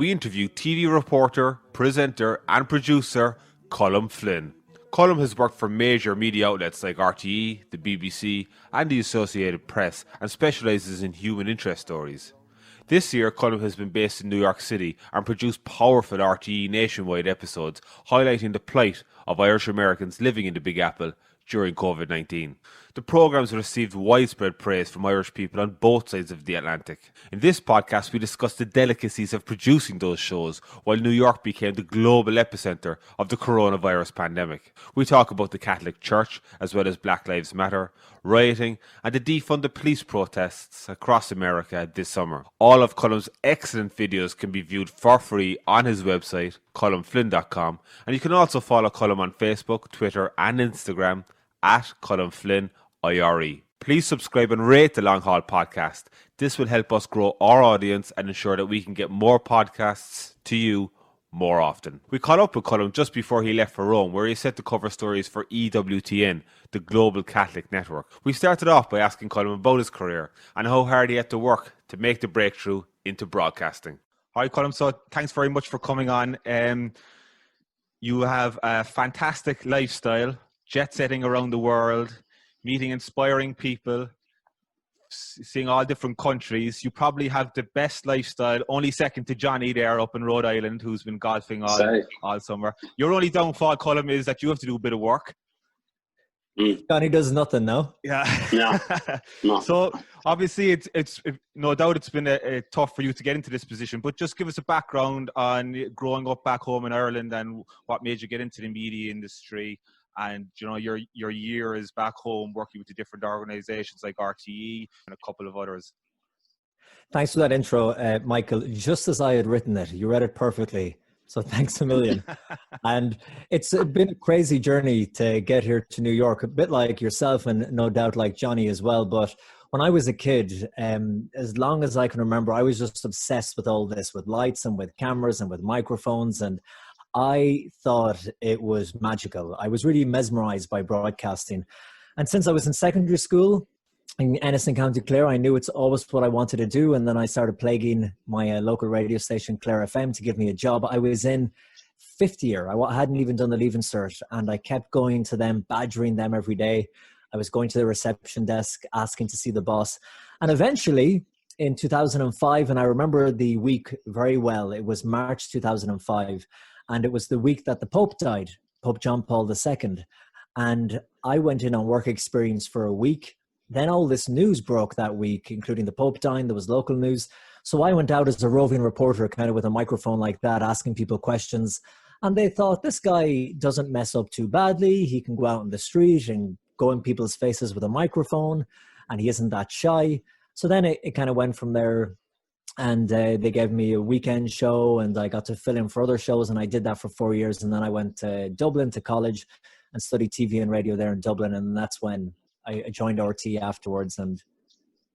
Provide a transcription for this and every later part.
We interview TV reporter, presenter and producer Colm Flynn. Colm has worked for major media outlets like RTE, the BBC and the Associated Press and specialises in human interest stories. This year, Colm has been based in New York City and produced powerful RTE Nationwide episodes highlighting the plight of Irish Americans living in the Big Apple during COVID-19. The programmes received widespread praise from Irish people on both sides of the Atlantic. In this podcast, we discuss the delicacies of producing those shows while New York became the global epicenter of the coronavirus pandemic. We talk about the Catholic Church, as well as Black Lives Matter, rioting, and the Defund the Police protests across America this summer. All of Colm's excellent videos can be viewed for free on his website, colmflynn.com, and you can also follow Colm on Facebook, Twitter, and Instagram at Colm Flynn IRE. Please subscribe and rate the Long Haul podcast. This will help us grow our audience and ensure that we can get more podcasts to you more often. We caught up with Colm just before he left for Rome, where he set to cover stories for EWTN, the Global Catholic Network. We started off by asking Colm about his career and how hard he had to work to make the breakthrough into broadcasting. Hi Colm, so thanks very much for coming on. You have a fantastic lifestyle, jet-setting around the world, meeting inspiring people, seeing all different countries. You probably have the best lifestyle, only second to Johnny there up in Rhode Island, who's been golfing all summer. Your only downfall, Colm, is that you have to do a bit of work. Johnny does nothing now. Yeah. No. So obviously it's no doubt it's been a tough for you to get into this position, but just give us a background on growing up back home in Ireland and what made you get into the media industry. And, you know, your years back home working with the different organisations like RTE and a couple of others. Thanks for that intro, Michael. Just as I had written it, you read it perfectly. So thanks a million. And it's been a crazy journey to get here to New York, a bit like yourself and no doubt like Johnny as well. But when I was a kid, as long as I can remember, I was just obsessed with all this, with lights and with cameras and with microphones. And I thought it was magical. I was really mesmerized by broadcasting. And since I was in secondary school in Ennis County Clare, I knew it's always what I wanted to do. And then I started plaguing my local radio station, Clare FM, to give me a job. I was in fifth year. I hadn't even done the Leaving Cert. And I kept going to them, badgering them every day. I was going to the reception desk, asking to see the boss. And eventually, in 2005, and I remember the week very well, it was March 2005. And it was the week that the Pope died, Pope John Paul II. And I went in on work experience for a week. Then all this news broke that week, including the Pope dying. There was local news. So I went out as a roving reporter, kind of with a microphone like that, asking people questions. And they thought, this guy doesn't mess up too badly. He can go out in the street and go in people's faces with a microphone. And he isn't that shy. So then it kind of went from there. And they gave me a weekend show and I got to fill in for other shows. And I did that for 4 years. And then I went to Dublin to college and studied TV and radio there in Dublin. And that's when I joined RTE afterwards. And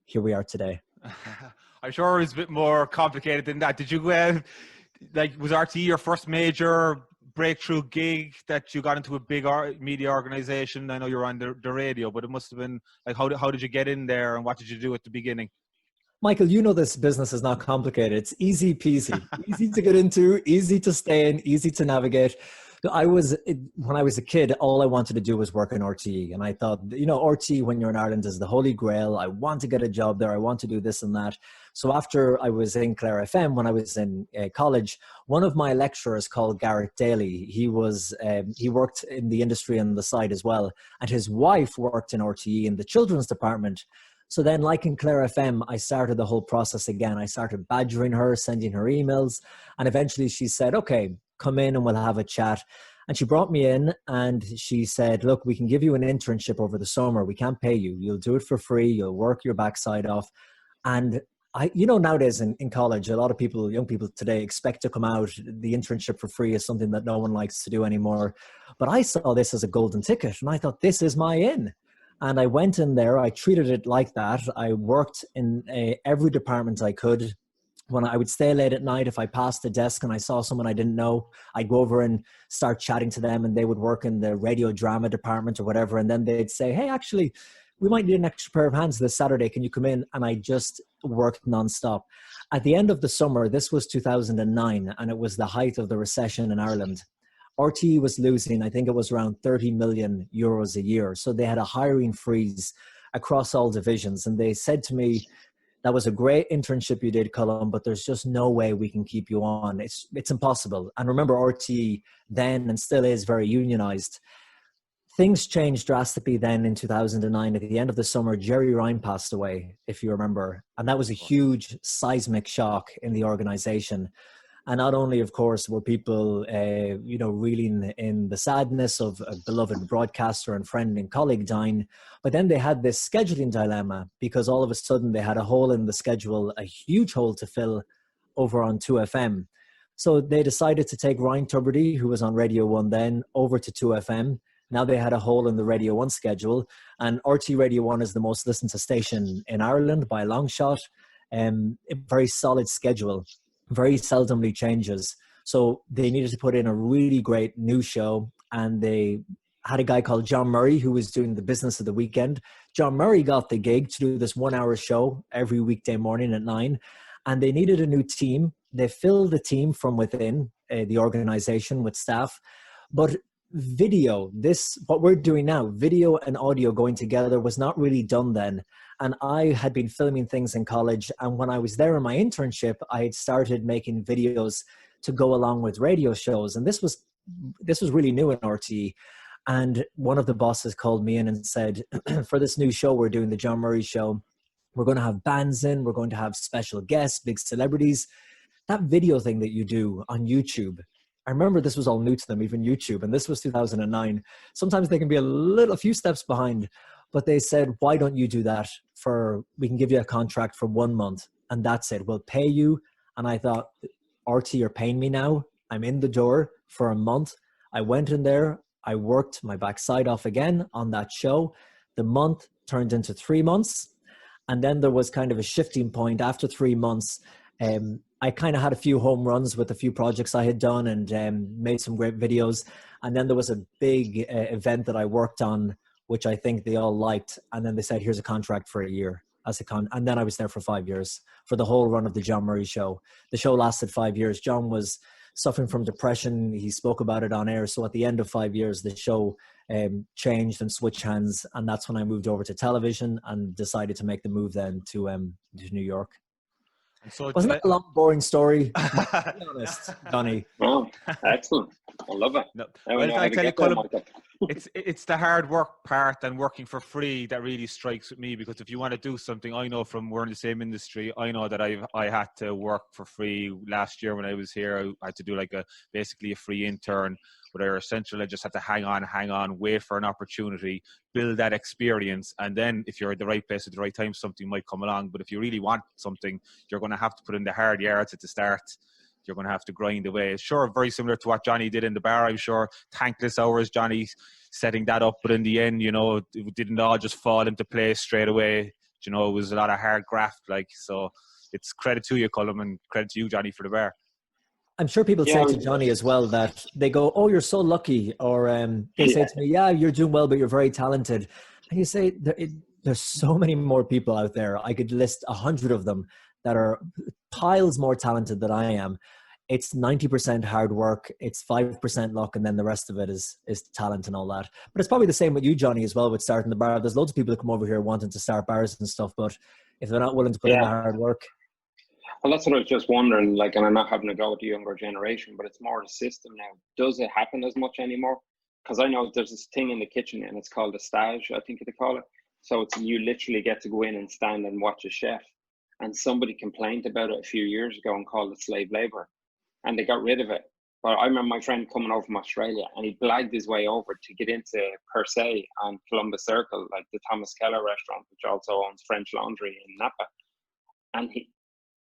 here we are today. I'm sure it was a bit more complicated than that. Did you, was RTE your first major breakthrough gig that you got into a big media organization? I know you were on the radio, but it must have been like, how did you get in there and what did you do at the beginning? Michael, you know this business is not complicated. It's easy peasy, easy to get into, easy to stay in, easy to navigate. When I was a kid, all I wanted to do was work in RTE. And I thought, you know, RTE when you're in Ireland is the holy grail. I want to get a job there. I want to do this and that. So after I was in Clare FM, when I was in college, one of my lecturers called Garrett Daly, he worked in the industry on the side as well. And his wife worked in RTE in the children's department. So then, like in Clare FM, I started the whole process again. I started badgering her, sending her emails. And eventually she said, okay, come in and we'll have a chat. And she brought me in and she said, look, we can give you an internship over the summer. We can't pay you. You'll do it for free. You'll work your backside off. And nowadays in college, a lot of people, young people today expect to come out. The internship for free is something that no one likes to do anymore. But I saw this as a golden ticket and I thought, this is my in. And I went in there, I treated it like that. I worked in every department I could. When I would stay late at night, if I passed the desk and I saw someone I didn't know, I'd go over and start chatting to them and they would work in the radio drama department or whatever. And then they'd say, hey, actually, we might need an extra pair of hands this Saturday. Can you come in? And I just worked nonstop. At the end of the summer, this was 2009, and it was the height of the recession in Ireland. RTE was losing, I think it was around 30 million euros a year. So they had a hiring freeze across all divisions. And they said to me, that was a great internship you did, Colm, but there's just no way we can keep you on. It's impossible. And remember, RTE then and still is very unionized. Things changed drastically then in 2009. At the end of the summer, Jerry Ryan passed away, if you remember. And that was a huge seismic shock in the organization. And not only, of course, were people, reeling in the sadness of a beloved broadcaster and friend and colleague dying, but then they had this scheduling dilemma because all of a sudden they had a hole in the schedule, a huge hole to fill over on 2FM. So they decided to take Ryan Tubridy, who was on Radio 1 then, over to 2FM. Now they had a hole in the Radio 1 schedule, and RT Radio 1 is the most listened to station in Ireland by a long shot. A very solid schedule, very seldomly changes. So they needed to put in a really great new show, and they had a guy called John Murray who was doing the business of the weekend. John Murray got the gig to do this 1 hour show every weekday morning at 9, and they needed a new team. They filled the team from within the organization with staff, but video, what we're doing now, video and audio going together, was not really done then. And I had been filming things in college, and when I was there in my internship, I had started making videos to go along with radio shows. And this was really new in RTE. And one of the bosses called me in and said, for this new show we're doing, the John Murray show, we're going to have bands in, we're going to have special guests, big celebrities. That video thing that you do on YouTube, I remember this was all new to them, even YouTube, and this was 2009. Sometimes they can be a few steps behind, but they said, why don't you do that we can give you a contract for 1 month, and that's it. We'll pay you. And I thought, RT are paying me now. I'm in the door for a month. I went in there. I worked my backside off again on that show. The month turned into 3 months. And then there was kind of a shifting point after 3 months. I kind of had a few home runs with a few projects I had done and made some great videos. And then there was a big event that I worked on, which I think they all liked. And then they said, here's a contract for a year. And then I was there for 5 years for the whole run of the John Murray show. The show lasted 5 years. John was suffering from depression. He spoke about it on air. So at the end of 5 years, the show changed and switched hands. And that's when I moved over to television and decided to make the move then to New York. So wasn't that a long, boring story? To be honest, Johnny. Oh, excellent. I love it. No. Well, I tell you, Colm, it's the hard work part and working for free that really strikes with me, because if you want to do something, I know from we're in the same industry, I know that I had to work for free last year when I was here. I had to do basically a free intern. But essentially, I just had to hang on, wait for an opportunity, build that experience. And then if you're at the right place at the right time, something might come along. But if you really want something, you're going to have to put in the hard yards at the start. You're going to have to grind away. Sure, very similar to what Johnny did in the bar. I'm sure thankless hours, Johnny setting that up. But in the end, it didn't all just fall into place straight away. It was a lot of hard graft. So it's credit to you, Colm, and credit to you, Johnny, for the bar. I'm sure people say to Johnny as well that they go, oh, you're so lucky. Or they say to me, yeah, you're doing well, but you're very talented. And you say, there's so many more people out there. I could list 100 of them that are piles more talented than I am. It's 90% hard work. It's 5% luck. And then the rest of it is talent and all that. But it's probably the same with you, Johnny, as well, with starting the bar. There's loads of people that come over here wanting to start bars and stuff. But if they're not willing to put in the hard work. Well, that's what I was just wondering, and I'm not having a go at the younger generation, but it's more the system now. Does it happen as much anymore? Because I know there's this thing in the kitchen and it's called a stage, I think they call it. So you literally get to go in and stand and watch a chef. And somebody complained about it a few years ago and called it slave labor. And they got rid of it. But I remember my friend coming over from Australia and he blagged his way over to get into Per Se on Columbus Circle, like the Thomas Keller restaurant, which also owns French Laundry in Napa. And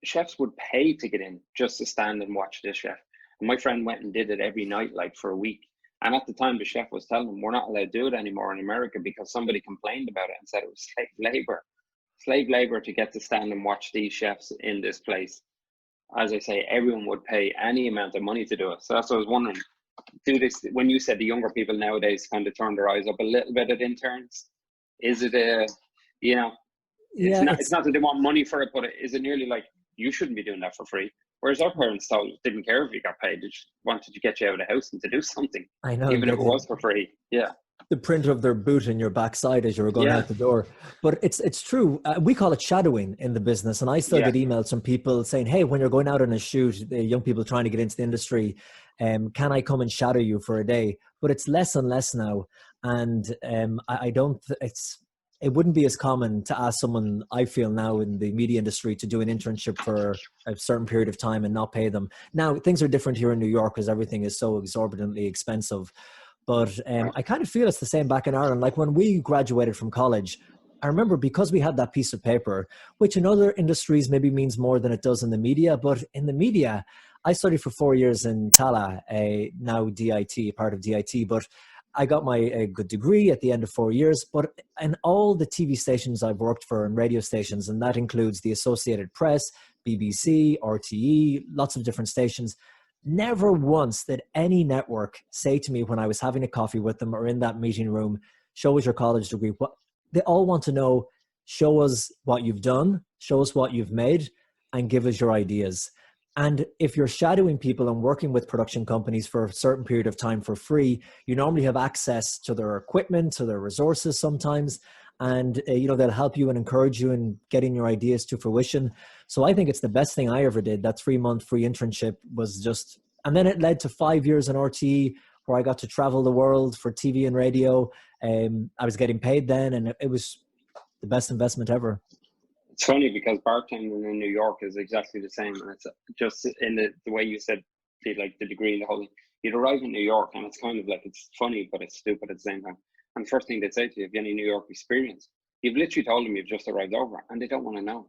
chefs would pay to get in just to stand and watch this chef. And my friend went and did it every night, for a week. And at the time, the chef was telling them, we're not allowed to do it anymore in America because somebody complained about it and said it was slave labor to get to stand and watch these chefs in this place. As I say, everyone would pay any amount of money to do it. So that's what I was wondering. Do this when you said the younger people nowadays kind of turn their eyes up a little bit at interns? Is it You know, Yeah, it's not that they want money for it, but is it nearly like, you shouldn't be doing that for free? Whereas our parents didn't care if you got paid; they just wanted to get you out of the house and to do something, I know. even if it was for free. Yeah, The print of their boot in your backside as you were going yeah, out the door. But it's true. We call it shadowing in the business. And I still yeah. get emails from people saying, hey, when you're going out on a shoot, the young people trying to get into the industry, can I come and shadow you for a day? But it's less and less now. And I don't, it wouldn't be as common to ask someone, I feel now in the media industry, to do an internship for a certain period of time and not pay them. Now, things are different here in New York because everything is so exorbitantly expensive. But I kind of feel it's the same back in Ireland. Like when we graduated from college, I remember because we had that piece of paper, which in other industries maybe means more than it does in the media. But in the media, I studied for 4 years in Tala, now DIT, part of DIT. But I got my good degree at the end of 4 years. But in all the TV stations I've worked for and radio stations, and that includes the Associated Press, BBC, RTE, lots of different stations, never once did any network say to me when I was having a coffee with them or in that meeting room, show us your college degree. What they all want to know, show us what you've done, show us what you've made, and give us your ideas. And if you're shadowing people and working with production companies for a certain period of time for free, you normally have access to their equipment, to their resources sometimes, and they'll help you and encourage you in getting your ideas to fruition. So I think it's the best thing I ever did. That 3-month free internship was just, and then it led to 5 years in RTE where I got to travel the world for TV and radio. I was getting paid then, and it was the best investment ever. It's funny because bartending in New York is exactly the same, and it's just in the way you said, like the degree and the whole thing. You'd arrive in New York, and it's kind of like, it's funny, but it's stupid at the same time. And the first thing they'd say to you, have you any New York experience? You've literally told them you've just arrived over, and they don't want to know.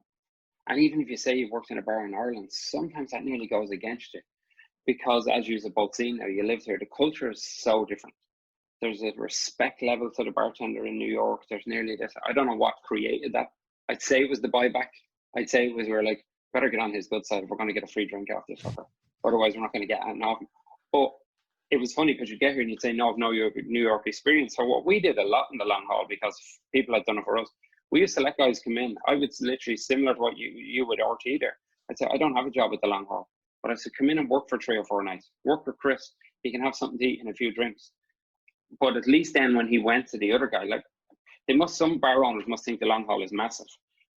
And even if you say you've worked in a bar in Ireland, sometimes that nearly goes against you, because as you've both seen now, you lived here, the culture is so different. There's a respect level to the bartender in New York. There's nearly this, I don't know what created that. I'd say it was the buyback. I'd say it was, we're like, better get on his good side if we're going to get a free drink off this fucker. Otherwise, we're not going to get anything off him. But it was funny because you'd get here and you'd say, no, I've no New York experience. So what we did a lot in the long haul, because people had done it for us, we used to let guys come in. I would literally, similar to what you would RTE there, I'd say, I don't have a job at the long haul, but I said, come in and work for 3 or 4 nights. Work for Chris. He can have something to eat and a few drinks. But at least then when he went to the other guy, like, some bar owners must think the long haul is massive,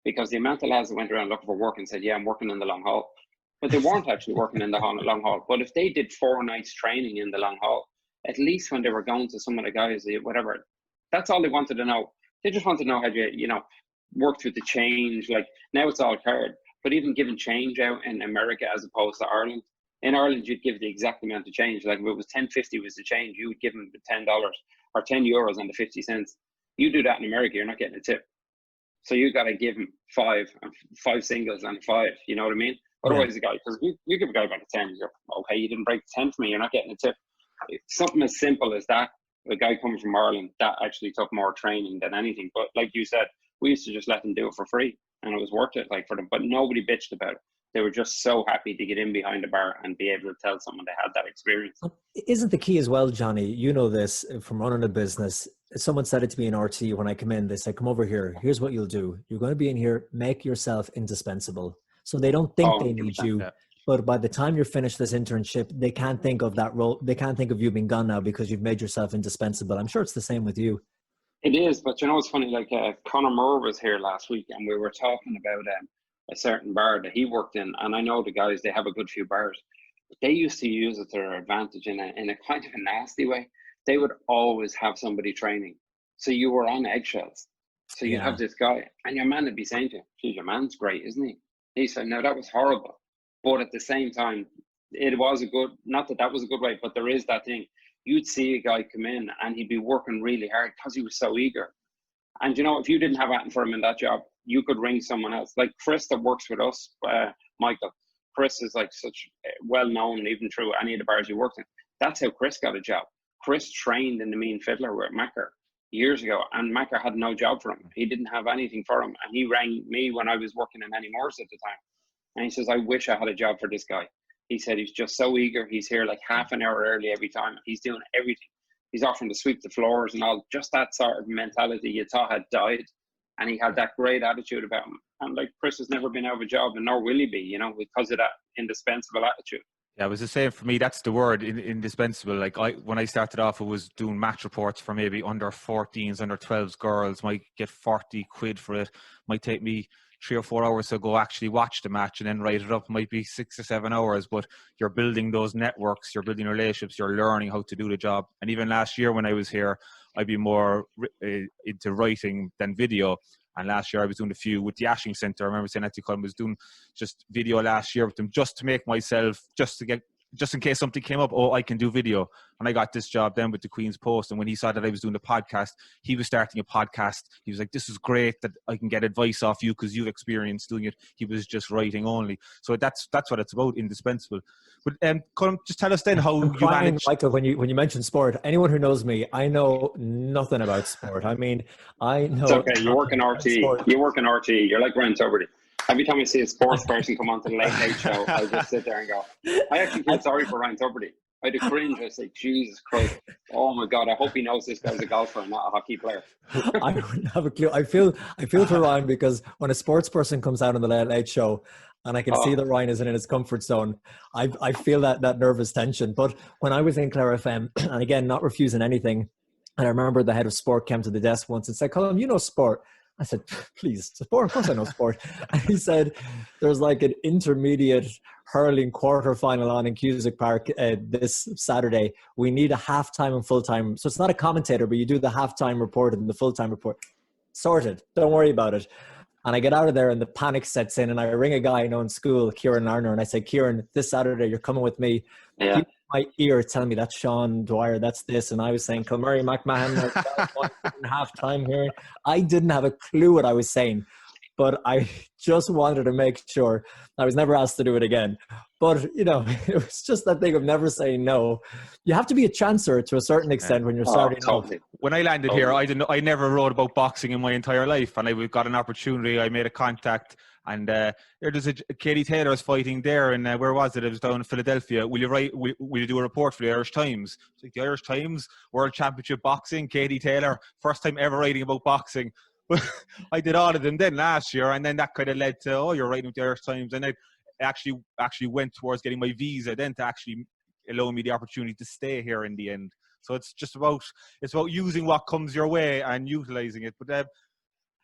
because the amount of lads that went around looking for work and said, yeah, I'm working in the long haul. But they weren't actually working in the long haul. But if they did 4 nights training in the long haul, at least when they were going to some of the guys, whatever, that's all they wanted to know. They just wanted to know how you worked with the change. Like now it's all card, but even giving change out in America as opposed to Ireland. In Ireland, you'd give the exact amount of change. Like if it was $10.50 was the change, you would give them $10 or €10 and the 50 cents. You do that in America, you're not getting a tip. So you got to give him 5 singles and 5. You know what I mean? Otherwise, the guy, because you give a guy back a 10, you're okay. You didn't break the 10 for me. You're not getting a tip. Something as simple as that. A guy coming from Ireland, that actually took more training than anything. But like you said, we used to just let them do it for free, and it was worth it, like for them. But nobody bitched about it. They were just so happy to get in behind the bar and be able to tell someone they had that experience. Isn't the key as well, Johnny? You know this from running a business. Someone said it to me in RT when I come in. They said, come over here. Here's what you'll do. You're going to be in here. Make yourself indispensable. So they don't think they need you. Yeah. But by the time you're finished this internship, they can't think of that role. They can't think of you being gone now because you've made yourself indispensable. I'm sure it's the same with you. It is. But it's funny. Like Conor Moore was here last week and we were talking about a certain bar that he worked in. And I know the guys, they have a good few bars. But they used to use it to their advantage in a kind of a nasty way. They would always have somebody training. So you were on eggshells. So you'd have this guy and your man would be saying to you, geez, your man's great, isn't he? He said, no, that was horrible. But at the same time, it was not that was a good way, but there is that thing. You'd see a guy come in and he'd be working really hard because he was so eager. And if you didn't have anything for him in that job, you could ring someone else. Like Chris that works with us, Michael. Chris is like such well known, even through any of the bars he worked in. That's how Chris got a job. Chris trained in the Mean Fiddler with Macker years ago, and Macker had no job for him. He didn't have anything for him. And he rang me when I was working in Any Moore's at the time. And he says, I wish I had a job for this guy. He said, he's just so eager. He's here like half an hour early every time. He's doing everything. He's offering to sweep the floors and all. Just that sort of mentality you thought had died. and he had that great attitude about him. And like Chris has never been out of a job, and nor will he be, you know, because of that indispensable attitude. Yeah, it was the same for me. That's the word, indispensable. Like when I started off, I was doing match reports for maybe under 14s, under 12s girls. Might get 40 quid for it. Might take me 3 or 4 hours to go actually watch the match and then write it up. Might be 6 or 7 hours, but you're building those networks, you're building relationships, you're learning how to do the job. And even last year when I was here, I'd be more into writing than video. And last year I was doing a few with the Ashing Centre. I remember saying that to Colm, was doing just video last year with them just to make myself, just in case something came up, I can do video. And I got this job then with the Queen's Post. And when he saw that I was doing the podcast, he was starting a podcast. He was like, this is great that I can get advice off you because you've experienced doing it. He was just writing only. So that's what it's about, indispensable. But Colm, just tell us then how you manage. Michael, when you mention sport, anyone who knows me, I know nothing about sport. I mean, I know. It's okay. You work in RTE. You work in RTE. You're like Ryan Tuberty. Every time I see a sports person come onto the late show, I just sit there and go, I actually feel sorry for Ryan Tuberty. I do cringe. I say, Jesus Christ. Oh my God. I hope he knows this guy's a golfer and not a hockey player. I wouldn't have a clue. I feel for Ryan, because when a sports person comes out on the late show and I can see that Ryan isn't in his comfort zone, I feel that nervous tension. But when I was in Clare FM, and again, not refusing anything, and I remember the head of sport came to the desk once and said, Colm, you know sport. I said, please, sport, of course I know sport. And he said, there's like an intermediate hurling quarterfinal on in Cusack Park this Saturday. We need a halftime and full-time. So it's not a commentator, but you do the halftime report and the full-time report. Sorted. Don't worry about it. And I get out of there and the panic sets in and I ring a guy I know in school, Kieran Larner, and I say, Kieran, this Saturday you're coming with me. Yeah. Keep my ear telling me that's Sean Dwyer, that's this. And I was saying, Kilmurray McMahon, half time here. I didn't have a clue what I was saying, but I just wanted to make sure. I was never asked to do it again. But, you know, it was just that thing of never saying no. You have to be a chancer to a certain extent when you're starting off. When I landed here, I never wrote about boxing in my entire life. And I got an opportunity. I made a contact. And there's Katie Taylor was fighting there, and where was it? It was down in Philadelphia. Will you do a report for the Irish Times? It's like, the Irish Times, World Championship Boxing, Katie Taylor, first time ever writing about boxing. I did all of them then last year, and then that kind of led to, you're writing with the Irish Times, and I actually went towards getting my visa then to actually allow me the opportunity to stay here in the end. So it's about using what comes your way and utilizing it. But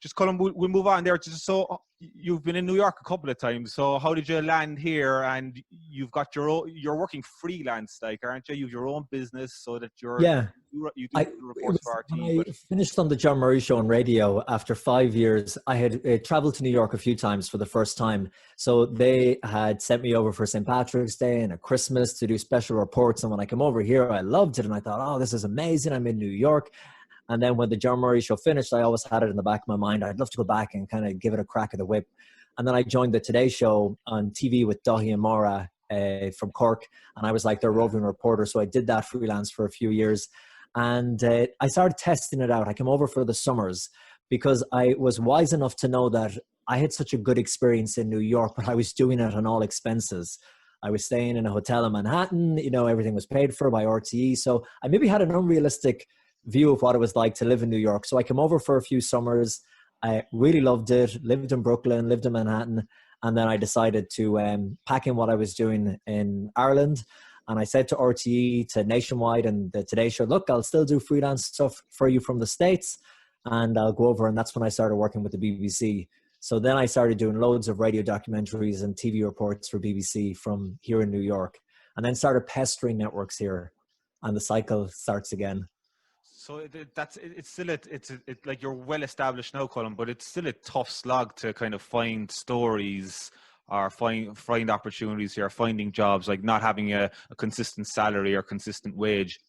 just Colm, we'll move on there. So you've been in New York a couple of times. So how did you land here? And you've got you're working freelance, like, aren't you? You have your own business, so that you do reports for RTE. I finished on the John Murray Show on radio after 5 years. I had traveled to New York a few times for the first time. So they had sent me over for St. Patrick's Day and a Christmas to do special reports. And when I come over here, I loved it. And I thought, oh, this is amazing. I'm in New York. And then when the John Murray Show finished, I always had it in the back of my mind. I'd love to go back and kind of give it a crack at the whip. And then I joined the Today Show on TV with Dahi and Mora from Cork. And I was like their roving reporter. So I did that freelance for a few years. And I started testing it out. I came over for the summers because I was wise enough to know that I had such a good experience in New York, but I was doing it on all expenses. I was staying in a hotel in Manhattan. You know, everything was paid for by RTE. So I maybe had an unrealistic view of what it was like to live in New York. So I came over for a few summers. I really loved it, lived in Brooklyn, lived in Manhattan. And then I decided to pack in what I was doing in Ireland. And I said to RTE, to Nationwide and the Today Show, look, I'll still do freelance stuff for you from the States and I'll go over. And that's when I started working with the BBC. So then I started doing loads of radio documentaries and TV reports for BBC from here in New York, and then started pestering networks here, and the cycle starts again. So it's still like you're well established now, Colm, but it's still a tough slog to kind of find stories or find opportunities here, finding jobs, like not having a consistent salary or consistent wage.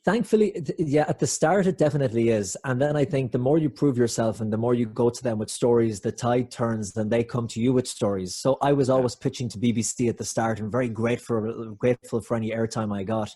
Thankfully, yeah, at the start it definitely is. And then I think the more you prove yourself and the more you go to them with stories, the tide turns, then they come to you with stories. So I was always pitching to BBC at the start and very grateful for any airtime I got.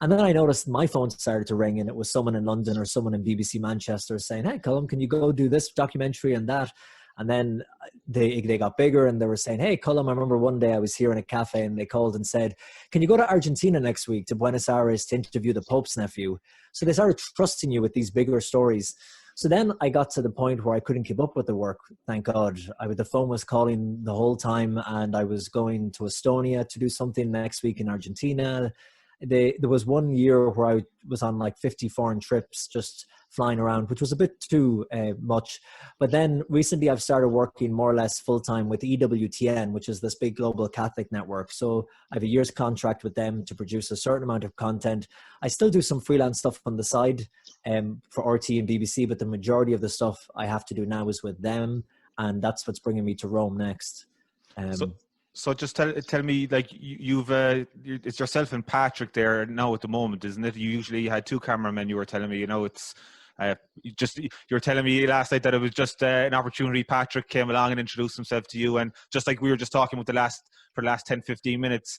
And then I noticed my phone started to ring and it was someone in London or someone in BBC Manchester saying, hey, Colm, can you go do this documentary and that? And then they got bigger and they were saying, hey, Colm, I remember one day I was here in a cafe and they called and said, can you go to Argentina next week to Buenos Aires to interview the Pope's nephew? So they started trusting you with these bigger stories. So then I got to the point where I couldn't keep up with the work. Thank God. The phone was calling the whole time, and I was going to Estonia to do something next week in Argentina. There was 1 year where I was on like 50 foreign trips, just flying around, which was a bit too much. But then recently I've started working more or less full time with EWTN, which is this big global Catholic network. So I have a year's contract with them to produce a certain amount of content. I still do some freelance stuff on the side for RTE and BBC, but the majority of the stuff I have to do now is with them. And that's what's bringing me to Rome next. So just tell me, like, you've it's yourself and Patrick there now at the moment, isn't it? You usually had two cameramen. You were telling me, it's you were telling me last night that it was just an opportunity. Patrick came along and introduced himself to you, and just like we were just talking with for the last 10-15 minutes,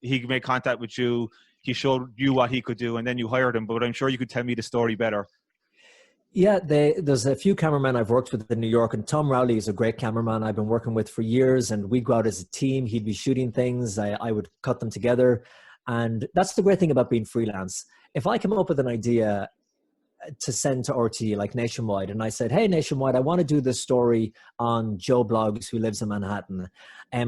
he made contact with you. He showed you what he could do, and then you hired him. But I'm sure you could tell me the story better. Yeah, there's a few cameramen I've worked with in New York, and Tom Rowley is a great cameraman I've been working with for years, and we'd go out as a team. He'd be shooting things. I would cut them together. And that's the great thing about being freelance. If I come up with an idea to send to RTE, like Nationwide, and I said, hey, Nationwide, I want to do this story on Joe Bloggs who lives in Manhattan,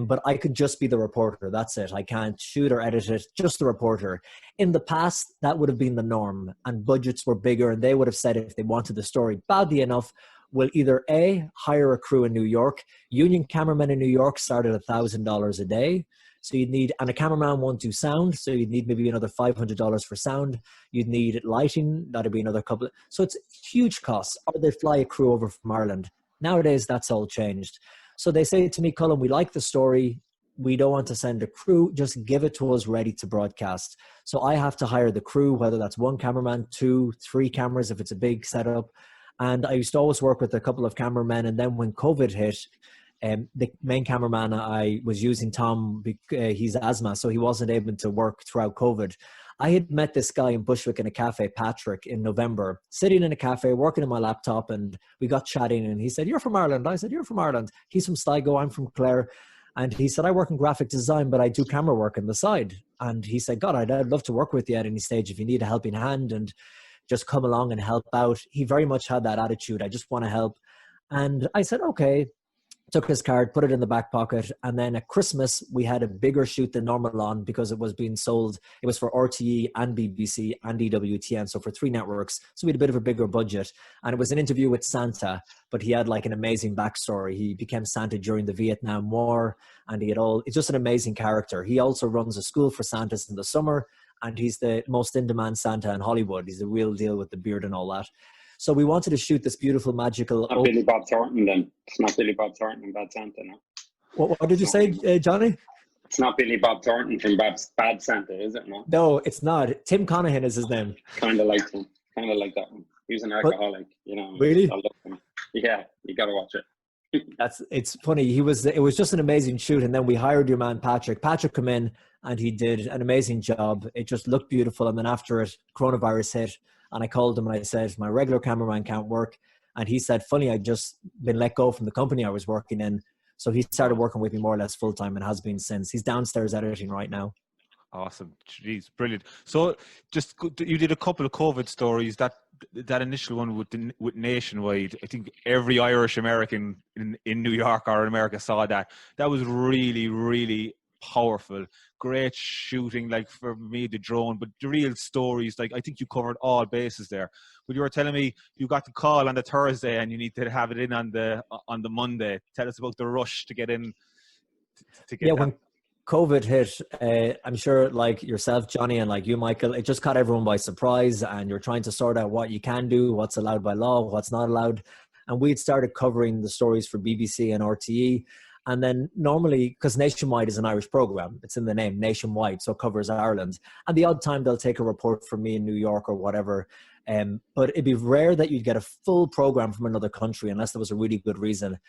but I could just be the reporter. That's it. I can't shoot or edit it, just the reporter. In the past, that would have been the norm, and budgets were bigger, and they would have said if they wanted the story badly enough, we'll either A, hire a crew in New York. Union cameramen in New York start at $1,000 a day. So you'd need, and a cameraman won't do sound, so you'd need maybe another $500 for sound. You'd need lighting, that'd be another couple. So it's huge costs. Or they fly a crew over from Ireland. Nowadays, that's all changed. So they say to me, Colm, we like the story. We don't want to send a crew. Just give it to us ready to broadcast. So I have to hire the crew, whether that's one cameraman, 2, 3 cameras, if it's a big setup. And I used to always work with a couple of cameramen. And then when COVID hit, the main cameraman I was using, Tom, he's asthma, so he wasn't able to work throughout COVID. I had met this guy in Bushwick in a cafe, Patrick, in November, sitting in a cafe, working on my laptop, and we got chatting, and he said, you're from Ireland? I said, you're from Ireland. He's from Sligo, I'm from Clare. And he said, I work in graphic design, but I do camera work on the side. And he said, God, I'd love to work with you at any stage if you need a helping hand and just come along and help out. He very much had that attitude. I just want to help. And I said, okay. Took his card, put it in the back pocket, and then at Christmas we had a bigger shoot than normal on because it was being sold. It was for RTE and BBC and EWTN, so for 3 networks. So we had a bit of a bigger budget, and it was an interview with Santa, but he had like an amazing backstory. He became Santa during the Vietnam War, and it's just an amazing character. He also runs a school for Santas in the summer, and he's the most in-demand Santa in Hollywood. He's the real deal with the beard and all that. So we wanted to shoot this beautiful, magical... Not Billy Bob Thornton then. It's not Billy Bob Thornton and Bad Santa, no. What did you say, Johnny? It's not Billy Bob Thornton from Bad Santa, is it? No, it's not. Tim Conaghan is his name. Kind of like him. Kind of like that one. He was an alcoholic, Really? I love him. Yeah, you got to watch it. It's funny. It was just an amazing shoot. And then we hired your man, Patrick. Patrick came in and he did an amazing job. It just looked beautiful. And then after it, coronavirus hit. And I called him and I said, my regular cameraman can't work. And he said, funny, I'd just been let go from the company I was working in. So he started working with me more or less full time and has been since. He's downstairs editing right now. Awesome. Jeez, brilliant. So you did a couple of COVID stories. That initial one with Nationwide, I think every Irish American in New York or in America saw that. That was really, really powerful. Great shooting, like for me, the drone, but the real stories, like I think you covered all bases there. But you were telling me you got the call on the Thursday and you need to have it in on the Monday. Tell us about the rush to get in. When COVID hit, I'm sure like yourself, Johnny, and like you, Michael, it just caught everyone by surprise, and you're trying to sort out what you can do, what's allowed by law, what's not allowed. And we'd started covering the stories for BBC and RTE. And then normally, because Nationwide is an Irish program, it's in the name, Nationwide, so it covers Ireland. And the odd time they'll take a report from me in New York or whatever. But it'd be rare that you'd get a full program from another country unless there was a really good reason.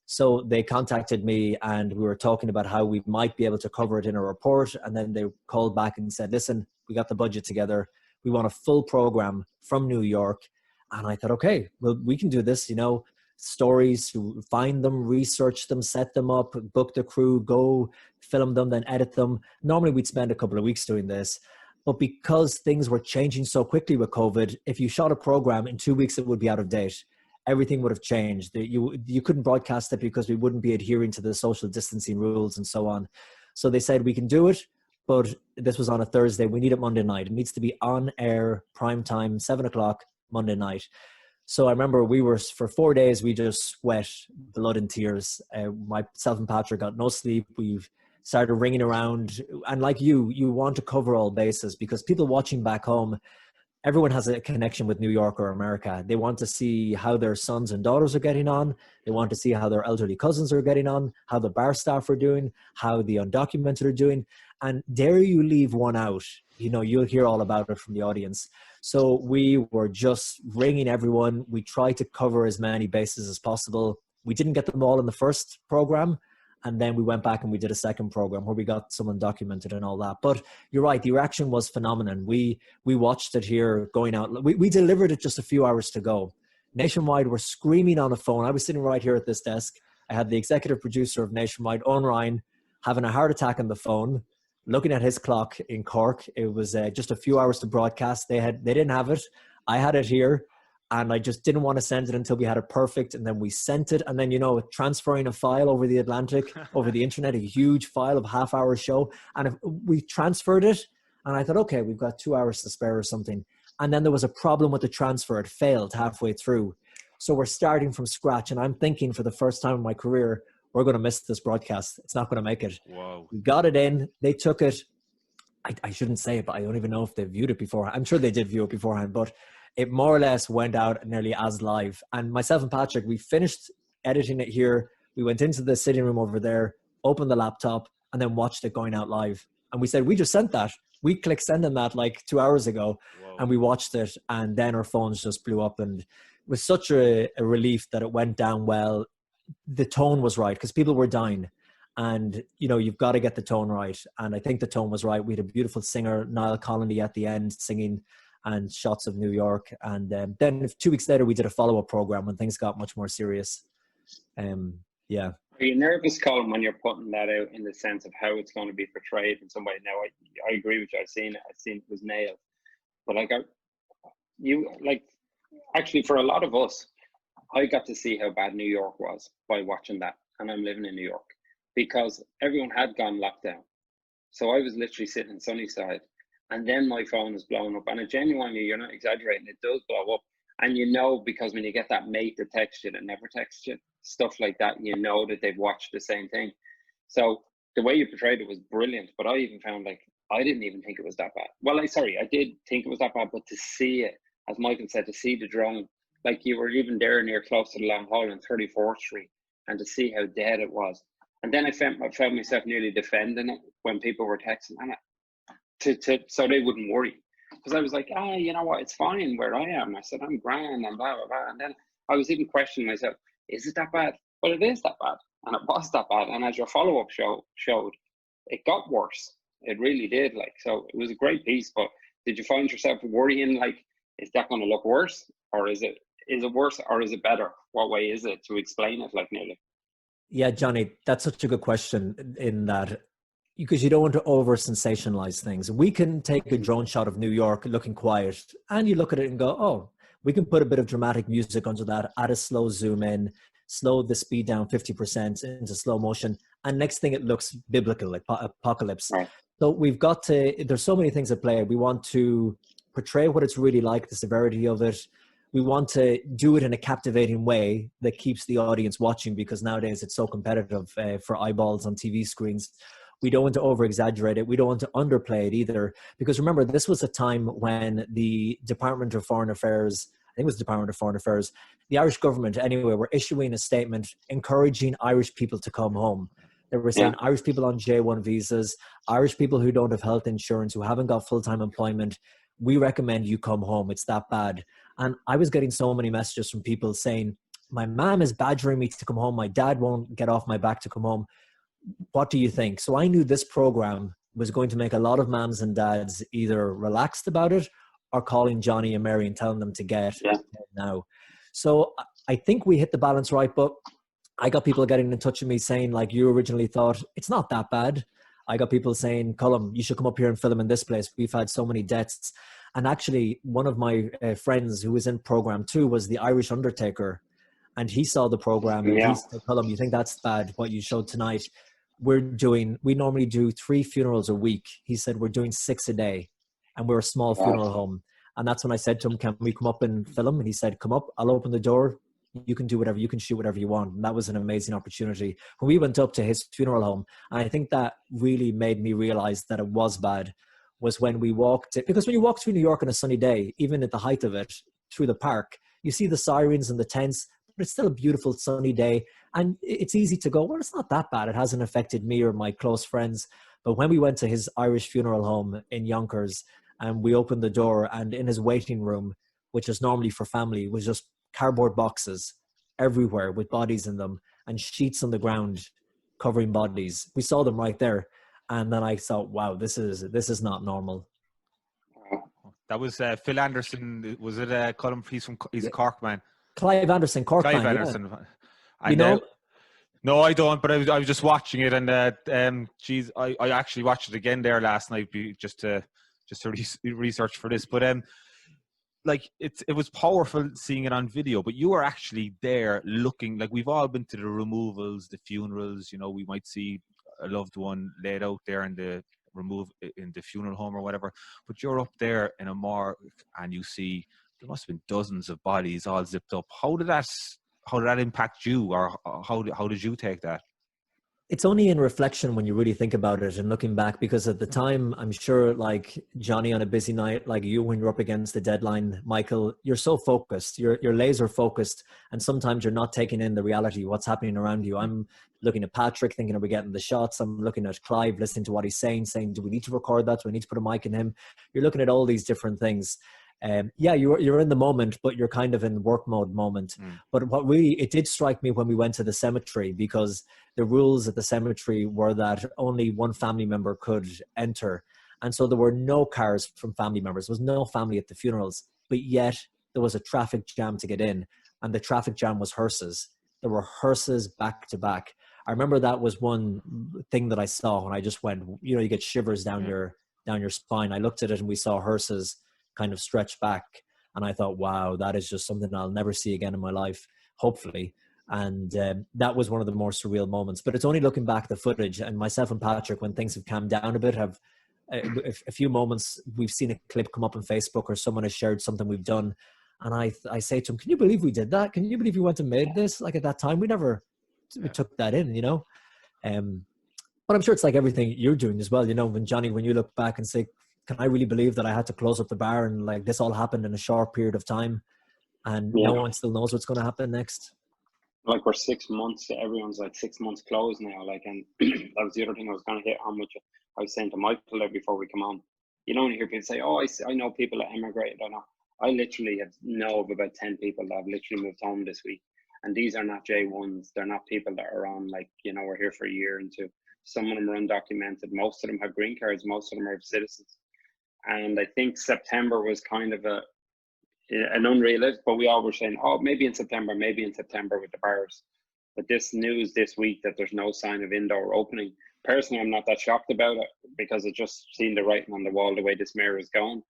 So they contacted me and we were talking about how we might be able to cover it in a report. And then they called back and said, listen, we got the budget together. We want a full program from New York. And I thought, okay, well, we can do this, stories, find them, research them, set them up, book the crew, go film them, then edit them. Normally we'd spend a couple of weeks doing this, but because things were changing so quickly with COVID, if you shot a program in 2 weeks, it would be out of date. everything would have changed. You couldn't broadcast it because we wouldn't be adhering to the social distancing rules and so on. So they said we can do it, but this was on a Thursday. We need it Monday night. It needs to be on air, prime time, 7:00 Monday night. So I remember for 4 days, we just sweat blood and tears. Myself and Patrick got no sleep. We've started ringing around. And like you want to cover all bases because people watching back home, everyone has a connection with New York or America. They want to see how their sons and daughters are getting on. They want to see how their elderly cousins are getting on, how the bar staff are doing, how the undocumented are doing. And dare you leave one out, you'll hear all about it from the audience. So we were just ringing everyone. We tried to cover as many bases as possible. We didn't get them all in the first program. And then we went back and we did a second program where we got some undocumented and all that. But you're right, the reaction was phenomenal. We watched it here going out. We delivered it just a few hours to go. Nationwide were screaming on a phone. I was sitting right here at this desk. I had the executive producer of Nationwide, Owen Ryan, having a heart attack on the phone, looking at his clock in Cork. It was just a few hours to broadcast. They didn't have it. I had it here. And I just didn't want to send it until we had it perfect. And then we sent it. And then, transferring a file over the Atlantic, over the internet, a huge file of half-hour show. And if we transferred it, and I thought, okay, we've got 2 hours to spare or something. And then there was a problem with the transfer. It failed halfway through. So we're starting from scratch. And I'm thinking for the first time in my career, we're going to miss this broadcast. It's not going to make it. Whoa. We got it in. They took it. I shouldn't say it, but I don't even know if they viewed it beforehand. I'm sure they did view it beforehand, but it more or less went out nearly as live. And myself and Patrick, we finished editing it here. We went into the sitting room over there, opened the laptop, and then watched it going out live. And we said, we just sent that. We clicked send on that like 2 hours ago. Whoa. And we watched it. And then our phones just blew up. And it was such a relief that it went down well. The tone was right because people were dying. And, you've got to get the tone right. And I think the tone was right. We had a beautiful singer, Niall Connolly, at the end singing and shots of New York. And then 2 weeks later, we did a follow-up program when things got much more serious. Yeah. Are you nervous, Colm, when you're putting that out in the sense of how it's going to be portrayed in some way? Now, I agree with you. I've seen it was nailed. But actually, for a lot of us, I got to see how bad New York was by watching that. And I'm living in New York because everyone had gone lockdown. So I was literally sitting in Sunnyside. And then my phone is blowing up. And it genuinely, you're not exaggerating, it does blow up. And because when you get that mate that texts you that never texts you, stuff like that, that they've watched the same thing. So the way you portrayed it was brilliant. But I even found I didn't even think it was that bad. Well, I did think it was that bad, but to see it, as Michael said, to see the drone, you were even there near close to the Long Hall on 34th Street, and to see how dead it was. And then I found myself nearly defending it when people were texting. And so they wouldn't worry, because I was like, you know what, it's fine where I am. I said, I'm grand and blah, blah, blah. And then I was even questioning myself, is it that bad? Well, it is that bad. And it was that bad. And as your follow-up showed, it got worse. It really did. So it was a great piece, but did you find yourself worrying, is that going to look worse? Or is it worse or is it better? What way is it to explain it nearly? Yeah, Johnny, that's such a good question in that, because you don't want to over sensationalize things. We can take a drone shot of New York looking quiet and you look at it and go, oh, we can put a bit of dramatic music onto that, add a slow zoom in, slow the speed down 50% into slow motion. And next thing it looks biblical, like apocalypse. Right. So there's so many things at play. We want to portray what it's really like, the severity of it. We want to do it in a captivating way that keeps the audience watching, because nowadays it's so competitive for eyeballs on TV screens. We don't want to over-exaggerate it. We don't want to underplay it either. Because remember, this was a time when the Department of Foreign Affairs, I think it was the Department of Foreign Affairs, the Irish government anyway, were issuing a statement encouraging Irish people to come home. They were saying Irish people on J1 visas, Irish people who don't have health insurance, who haven't got full-time employment, we recommend you come home. It's that bad. And I was getting so many messages from people saying, my mom is badgering me to come home. My dad won't get off my back to come home. What do you think? So I knew this program was going to make a lot of moms and dads either relaxed about it or calling Johnny and Mary and telling them to get now. So I think we hit the balance right, but I got people getting in touch with me saying, you originally thought, it's not that bad. I got people saying, Colm, you should come up here and film in this place. We've had so many deaths. And actually, one of my friends who was in program 2 was the Irish undertaker. And he saw the program and he said, Colm, you think that's bad, what you showed tonight? We normally do 3 funerals a week. He said, we're doing 6 a day, and we're a small funeral home. And that's when I said to him, can we come up and film? And he said, come up, I'll open the door. You can do whatever, you can shoot whatever you want. And that was an amazing opportunity. When we went up to his funeral home, and I think that really made me realize that it was bad, was when we walked, because when you walk through New York on a sunny day, even at the height of it, through the park, you see the sirens and the tents, but it's still a beautiful sunny day. And it's easy to go, well, it's not that bad. It hasn't affected me or my close friends. But when we went to his Irish funeral home in Yonkers, and we opened the door, and in his waiting room, which is normally for family, was just cardboard boxes everywhere with bodies in them and sheets on the ground covering bodies. We saw them right there. And then I thought, wow, this is not normal. That was Phil Anderson. Was it Colm? He's a Cork man. Clive Anderson, Cork Clive man, Anderson. Yeah. And, you know? No, I don't. But I was just watching it, and geez, I actually watched it again there last night just to research for this. But like it was powerful seeing it on video. But you were actually there looking. Like, we've all been to the removals, the funerals. You know, we might see a loved one laid out there in the funeral home or whatever. But you're up there in a morgue, and you see there must have been dozens of bodies all zipped up. How did that impact you, or how did you take that? It's only in reflection when you really think about it and looking back, because at the time, I'm sure, like Johnny on a busy night, like you, when you're up against the deadline, Michael, you're so focused, you're laser focused. And sometimes you're not taking in the reality, what's happening around you. I'm looking at Patrick, thinking, are we getting the shots? I'm looking at Clive, listening to what he's saying, do we need to record that? Do we need to put a mic in him? You're looking at all these different things. You're in the moment, but you're kind of in work mode moment. But it did strike me when we went to the cemetery, because the rules at the cemetery were that only one family member could enter. And so there were no cars from family members. There was no family at the funerals, but yet there was a traffic jam to get in. And the traffic jam was hearses. There were hearses back to back. I remember that was one thing that I saw, and I just went, you get shivers down your spine. I looked at it, and we saw hearses kind of stretch back, and I thought, wow, that is just something I'll never see again in my life, hopefully. And that was one of the more surreal moments. But it's only looking back the footage, and myself and Patrick, when things have calmed down a bit, have a few moments, we've seen a clip come up on Facebook, or someone has shared something we've done, and I say to him, can you believe we did that? Can you believe we went and made this? Like, at that time, we took that in, but I'm sure it's like everything you're doing as well. When Johnny, when you look back and say, can I really believe that I had to close up the bar, and like this all happened in a short period of time, and no one still knows what's going to happen next? Like, we're 6 months, everyone's like 6 months closed now. Like, and that was the other thing I was going to hit on, which I was saying to Michael there before we come on. When you hear people say, oh, I know people that emigrated. I literally know of about 10 people that have literally moved home this week. And these are not J1s. They're not people that are on, like, we're here for a year and two. Some of them are undocumented. Most of them have green cards. Most of them are citizens. And I think September was kind of an unrealistic, but we all were saying, oh, maybe in September with the bars. But this news this week that there's no sign of indoor opening, personally, I'm not that shocked about it, because it just seen the writing on the wall, the way this mayor is going.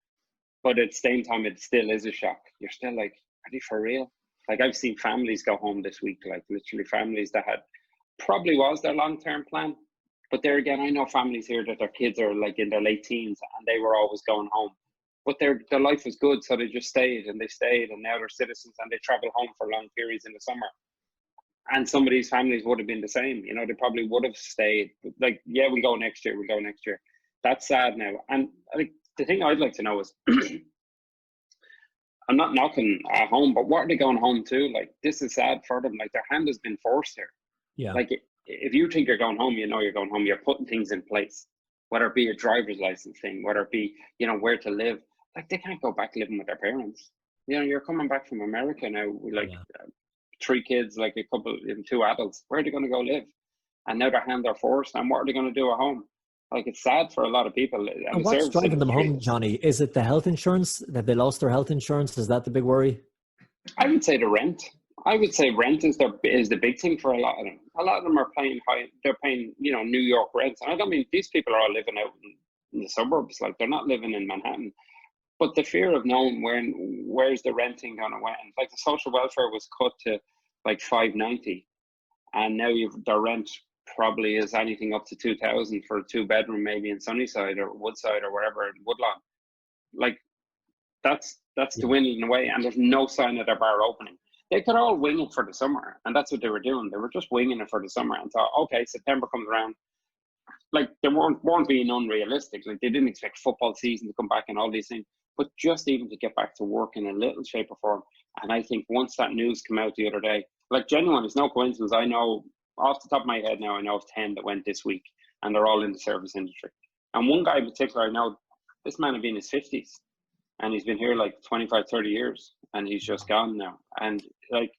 But at the same time, it still is a shock. You're still like, are they for real? Like, I've seen families go home this week, like literally families that had probably was their long-term plan. But there again, I know families here that their kids are like in their late teens, and they were always going home. But their life was good, so they just stayed, and now they're citizens, and they travel home for long periods in the summer. And some of these families would have been the same. They probably would have stayed. Like, yeah, we'll go next year. That's sad now. And like, the thing I'd like to know is, I'm not knocking at home, but what are they going home to? Like, this is sad for them. Like, their hand has been forced here. Yeah. Like, if you think you're going home, you're going home, you're putting things in place, whether it be a driver's license thing, whether it be, where to live. Like, they can't go back living with their parents. You're coming back from America now with 3 kids, like a couple and 2 adults. Where are they going to go live? And now their hands are forced. And what are they going to do at home? Like, it's sad for a lot of people. And what's driving them home, Johnny? Is it the health insurance? Have they lost their health insurance? Is that the big worry? I would say the rent. I would say rent is the big thing for a lot of them. A lot of them are paying high. They're paying, New York rents. And I don't mean these people are all living out in the suburbs. Like, they're not living in Manhattan. But the fear of knowing where's the renting going to end. Like, the social welfare was cut to like $590, and now their rent probably is anything up to 2,000 for a 2-bedroom, maybe in Sunnyside or Woodside or wherever in Woodlawn. Like that's dwindling away, and there's no sign of their bar opening. They could all wing it for the summer, and that's what they were doing. They were just winging it for the summer and thought, okay, September comes around. Like they weren't being unrealistic. Like they didn't expect football season to come back and all these things, but just even to get back to work in a little shape or form. And I think once that news came out the other day, like genuine, it's no coincidence. I know off the top of my head now, I know of 10 that went this week, and they're all in the service industry. And one guy in particular, I know this man had been in his 50s, and he's been here like 25, 30 years, and he's just gone now. And like,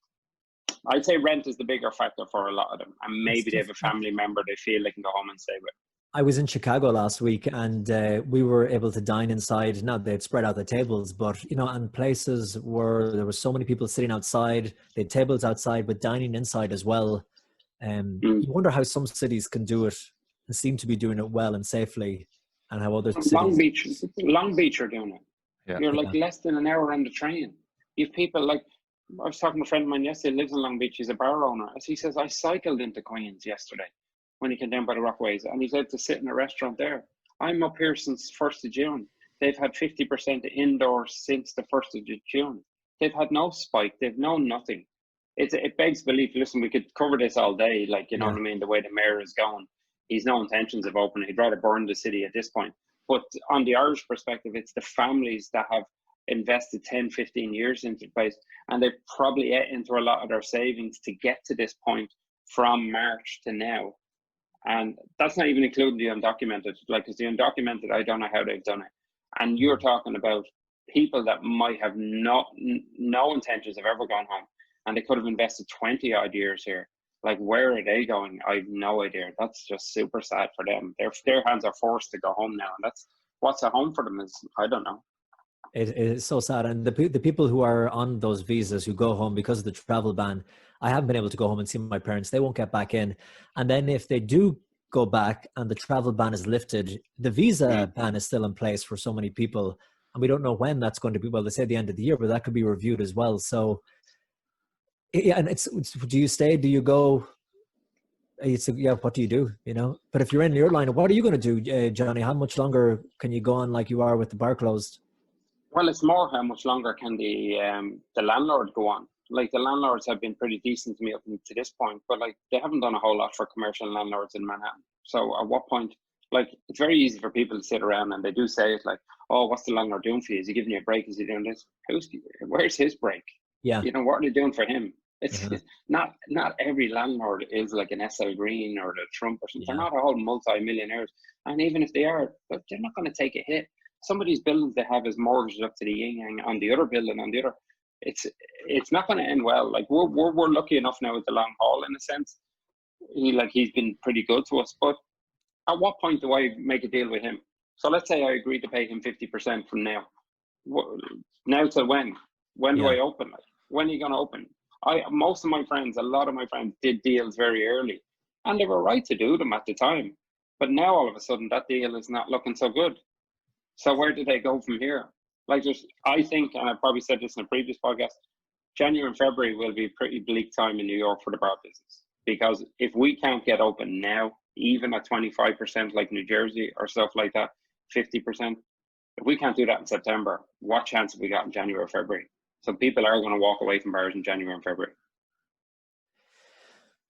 I'd say rent is the bigger factor for a lot of them. And maybe they have a family member they feel they can go home and stay with. I was in Chicago last week, and we were able to dine inside. Now they'd spread out the tables, but and places where there were so many people sitting outside. They had tables outside, but dining inside as well. You wonder how some cities can do it and seem to be doing it well and safely, and how other cities. Long Beach are doing it. Yeah. You're like less than an hour on the train. You have people like, I was talking to a friend of mine yesterday, lives in Long Beach. He's a bar owner. As he says, I cycled into Queens yesterday when he came down by the Rockaways, and he's able to sit in a restaurant there. I'm up here since 1st of June. They've had 50% indoors since the 1st of June. They've had no spike. They've known nothing. It begs belief. Listen, we could cover this all day. Like, you know what I mean? The way the mayor is going, he's no intentions of opening. He'd rather burn the city at this point. But on the Irish perspective, it's the families that have invested 10, 15 years into the place, and they've probably ate into a lot of their savings to get to this point from March to now. And that's not even including the undocumented. Like, because the undocumented, I don't know how they've done it. And you're talking about people that might have no intentions of ever going home, and they could have invested 20 odd years here. Like, where are they going? I have no idea. That's just super sad for them. Their hands are forced to go home now, and that's what's a home for them is, I don't know. It is so sad. And the people who are on those visas who go home because of the travel ban, I haven't been able to go home and see my parents. They won't get back in. And then if they do go back and the travel ban is lifted, the visa ban is still in place for so many people. And we don't know when that's going to be. Well, they say the end of the year, but that could be reviewed as well. So, yeah, and it's do you stay? Do you go? What do you do? But if you're in your line, what are you going to do, Johnny? How much longer can you go on like you are with the bar closed? Well, it's more how much longer can the landlord go on. Like, the landlords have been pretty decent to me up to this point, but like they haven't done a whole lot for commercial landlords in Manhattan. So at what point, like, it's very easy for people to sit around and they do say it like, oh, what's the landlord doing for you? Is he giving you a break? Is he doing this? Where's his break? Yeah. What are they doing for him? It's not every landlord is like an SL Green or the Trump or something. Yeah. They're not all multi-millionaires. And even if they are, they're not going to take a hit. Some of these buildings they have is mortgaged up to the yin-yang on the other building, on the other. It's not going to end well. Like, we're lucky enough now with the long haul in a sense. He's been pretty good to us. But at what point do I make a deal with him? So let's say I agree to pay him 50% from now. Now till when? When do I open? Like, when are you going to open? A lot of my friends did deals very early, and they were right to do them at the time. But now all of a sudden that deal is not looking so good. So where do they go from here? Like, I think, and I probably said this in a previous podcast, January and February will be a pretty bleak time in New York for the bar business. Because if we can't get open now, even at 25% like New Jersey or stuff like that, 50%, if we can't do that in September, what chance have we got in January or February? So people are going to walk away from bars in January and February.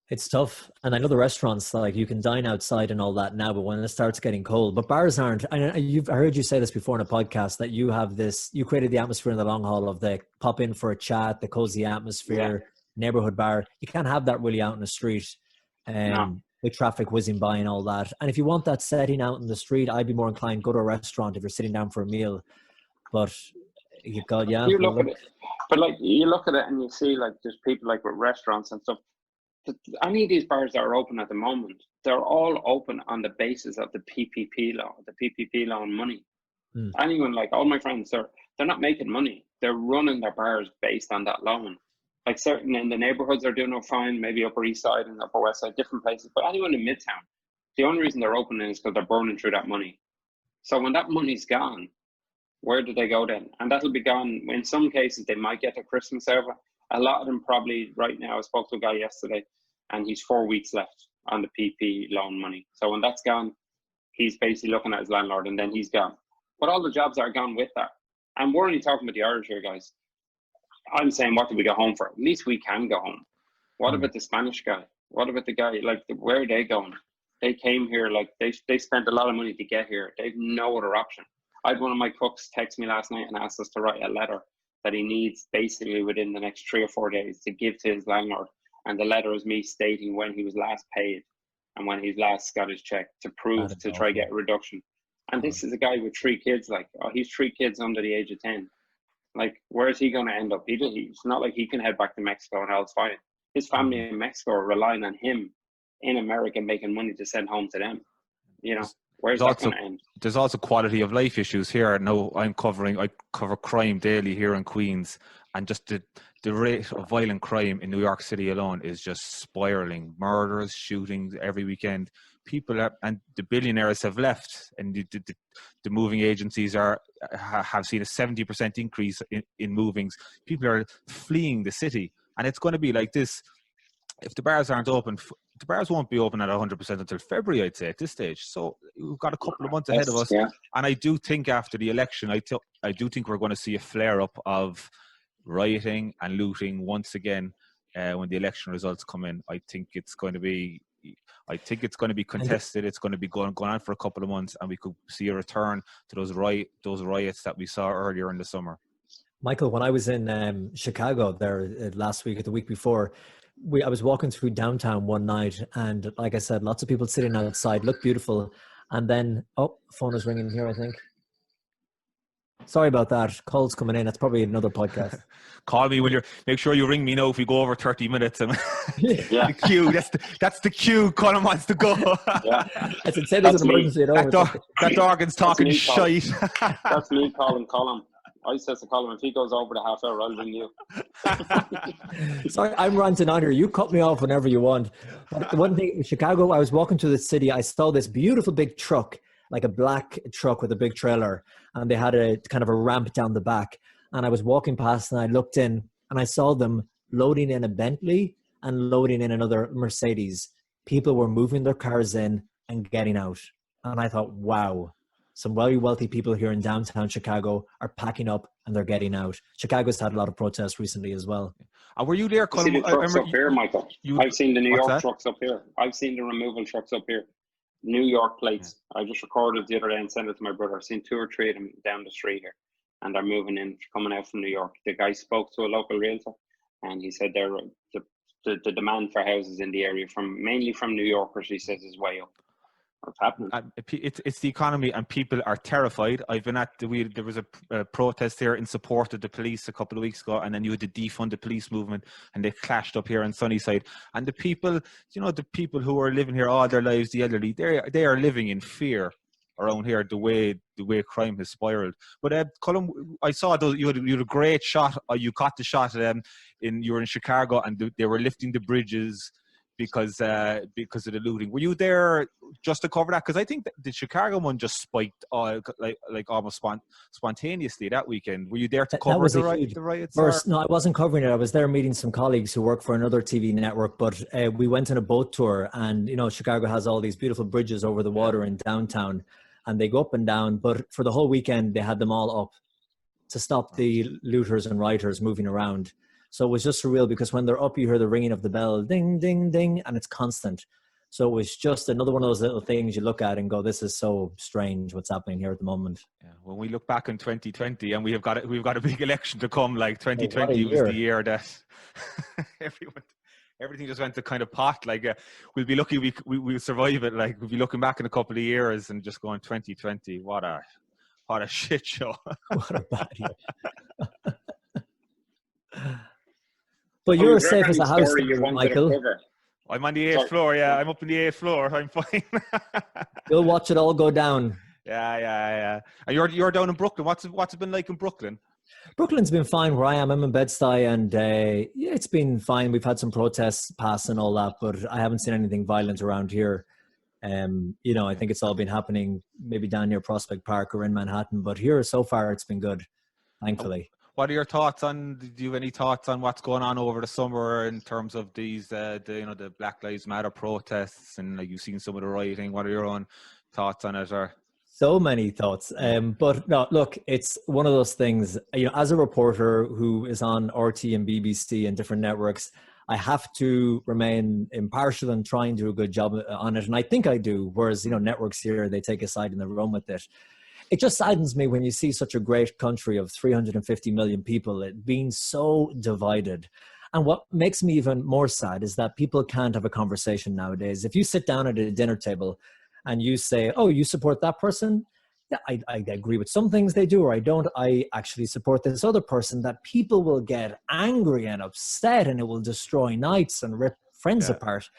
It's tough. And I know the restaurants, like, you can dine outside and all that now, but when it starts getting cold, but bars aren't. I heard you say this before in a podcast, that you created the atmosphere in the long haul of the pop in for a chat, the cozy atmosphere, neighborhood bar. You can't have that really out in the street with traffic whizzing by and all that. And if you want that setting out in the street, I'd be more inclined, go to a restaurant if you're sitting down for a meal. But you look at it. But like, you look at it and you see, like, there's people like with restaurants and stuff. Any of these bars that are open at the moment, they're all open on the basis of the PPP loan money. Anyone, like all my friends, they're not making money. They're running their bars based on that loan. Like, certain in the neighborhoods are doing fine, maybe Upper East Side and Upper West Side, different places. But anyone in Midtown, the only reason they're opening is because they're burning through that money. So when that money's gone, where do they go then? And that'll be gone. In some cases, they might get a Christmas out of it. A lot of them probably right now, I spoke to a guy yesterday and he's 4 weeks left on the PP loan money. So when that's gone, he's basically looking at his landlord and then he's gone. But all the jobs are gone with that. And we're only talking about the Irish here, guys. I'm saying, what do we go home for? At least we can go home. What about the Spanish guy? What about the guy, like, where are they going? They came here, like, they spent a lot of money to get here. They've no other option. I had one of my cooks text me last night and asked us to write a letter that he needs basically within the next 3 or 4 days to give to his landlord. And the letter is me stating when he was last paid and when he's last got his check to prove to try to get a reduction. And this is a guy with 3 kids, like, he's 3 kids under the age of 10. Like, where is he going to end up? It's not like he can head back to Mexico and all's fine. His family in Mexico are relying on him in America making money to send home to them. You know, where's that going to end? There's also quality of life issues here. Now I cover crime daily here in Queens, and just the rate of violent crime in New York City alone is just spiraling. Murders, shootings every weekend. And the billionaires have left, and the moving agencies have seen a 70% increase in movings. People are fleeing the city, and it's going to be like this. If the bars aren't open, the bars won't be open at 100% until February, I'd say, at this stage. So we've got a couple of months ahead of us. Yeah. And I do think after the election, I do think we're going to see a flare-up of rioting and looting once again when the election results come in. I think it's going to be contested. It's going to be going on for a couple of months, and we could see a return to those riots that we saw earlier in the summer. Michael, when I was in Chicago there last week or the week before, I was walking through downtown one night, and like I said, lots of people sitting outside, look beautiful. And then, phone is ringing here, I think. Sorry about that. Call's coming in. That's probably another podcast. Call me make sure you ring me now if we go over 30 minutes. Yeah. The cue. That's the cue. Colm wants to go. Yeah. I said, say there's an emergency. That Dorgan's talking shite. That's me calling Colm. I said to Colm, if he goes over the half hour, I'll ring you. Sorry, I'm ranting on here. You cut me off whenever you want. But the one thing, in Chicago, I was walking through the city. I saw this beautiful big truck, like a black truck with a big trailer. And they had a kind of a ramp down the back. And I was walking past and I looked in and I saw them loading in a Bentley and loading in another Mercedes. People were moving their cars in and getting out. And I thought, wow. Some very wealthy people here in downtown Chicago are packing up and they're getting out. Chicago's had a lot of protests recently as well. And were you there, Colm? I've seen the trucks up here, Michael. I've seen the New York trucks up here. I've seen the removal trucks up here. New York plates. Yeah. I just recorded the other day and sent it to my brother. I've seen 2 or 3 of them down the street here. And they're moving in, coming out from New York. The guy spoke to a local realtor and he said the demand for houses in the area, mainly from New Yorkers, he says, is way up. What's happening? It's the economy, and people are terrified. I've been there was a protest here in support of the police a couple of weeks ago, and then you had the Defund the Police movement, and they clashed up here in Sunnyside. And the people who are living here all their lives, the elderly, they are living in fear around here. The way crime has spiraled. But Colm, I saw those. You had a great shot. You caught the shot. You were in Chicago, and they were lifting the bridges because of the looting. Were you there just to cover that? Because I think the Chicago one just spiked like almost spontaneously that weekend. Were you there to cover the riots? First, no, I wasn't covering it. I was there meeting some colleagues who work for another TV network, but we went on a boat tour, and Chicago has all these beautiful bridges over the water in downtown, and they go up and down. But for the whole weekend, they had them all up to stop the looters and rioters moving around. So it was just surreal because when they're up, you hear the ringing of the bell, ding, ding, ding, and it's constant. So it was just another one of those little things you look at and go, this is so strange what's happening here at the moment. Yeah, when we look back in 2020 and we've got a big election to come, like 2020 was the year that everything just went to kind of pot. Like we'll be lucky we'll survive it. Like we'll be looking back in a couple of years and just going 2020, what a shit show. What a bad year. But you're as safe as a house, Michael. I'm on the 8th floor, yeah. I'm up in the 8th floor. I'm fine. You'll watch it all go down. Yeah. And you're down in Brooklyn. What's it been like in Brooklyn? Brooklyn's been fine where I am. I'm in Bed-Stuy, and it's been fine. We've had some protests pass and all that, but I haven't seen anything violent around here. I think it's all been happening maybe down near Prospect Park or in Manhattan, but here so far it's been good, thankfully. What are your thoughts on? Do you have any thoughts on what's going on over the summer in terms of these, the Black Lives Matter protests, and like you've seen some of the rioting? What are your own thoughts on it? Or So many thoughts. But no, look, it's one of those things, as a reporter who is on RT and BBC and different networks, I have to remain impartial and try and do a good job on it. And I think I do. Whereas, networks here, they take a side and they run with it. It just saddens me when you see such a great country of 350 million people, it being so divided. And what makes me even more sad is that people can't have a conversation nowadays. If you sit down at a dinner table and you say, oh, you support that person? Yeah, I agree with some things they do, or I don't. I actually support this other person. That people will get angry and upset, and it will destroy nights and rip friends apart.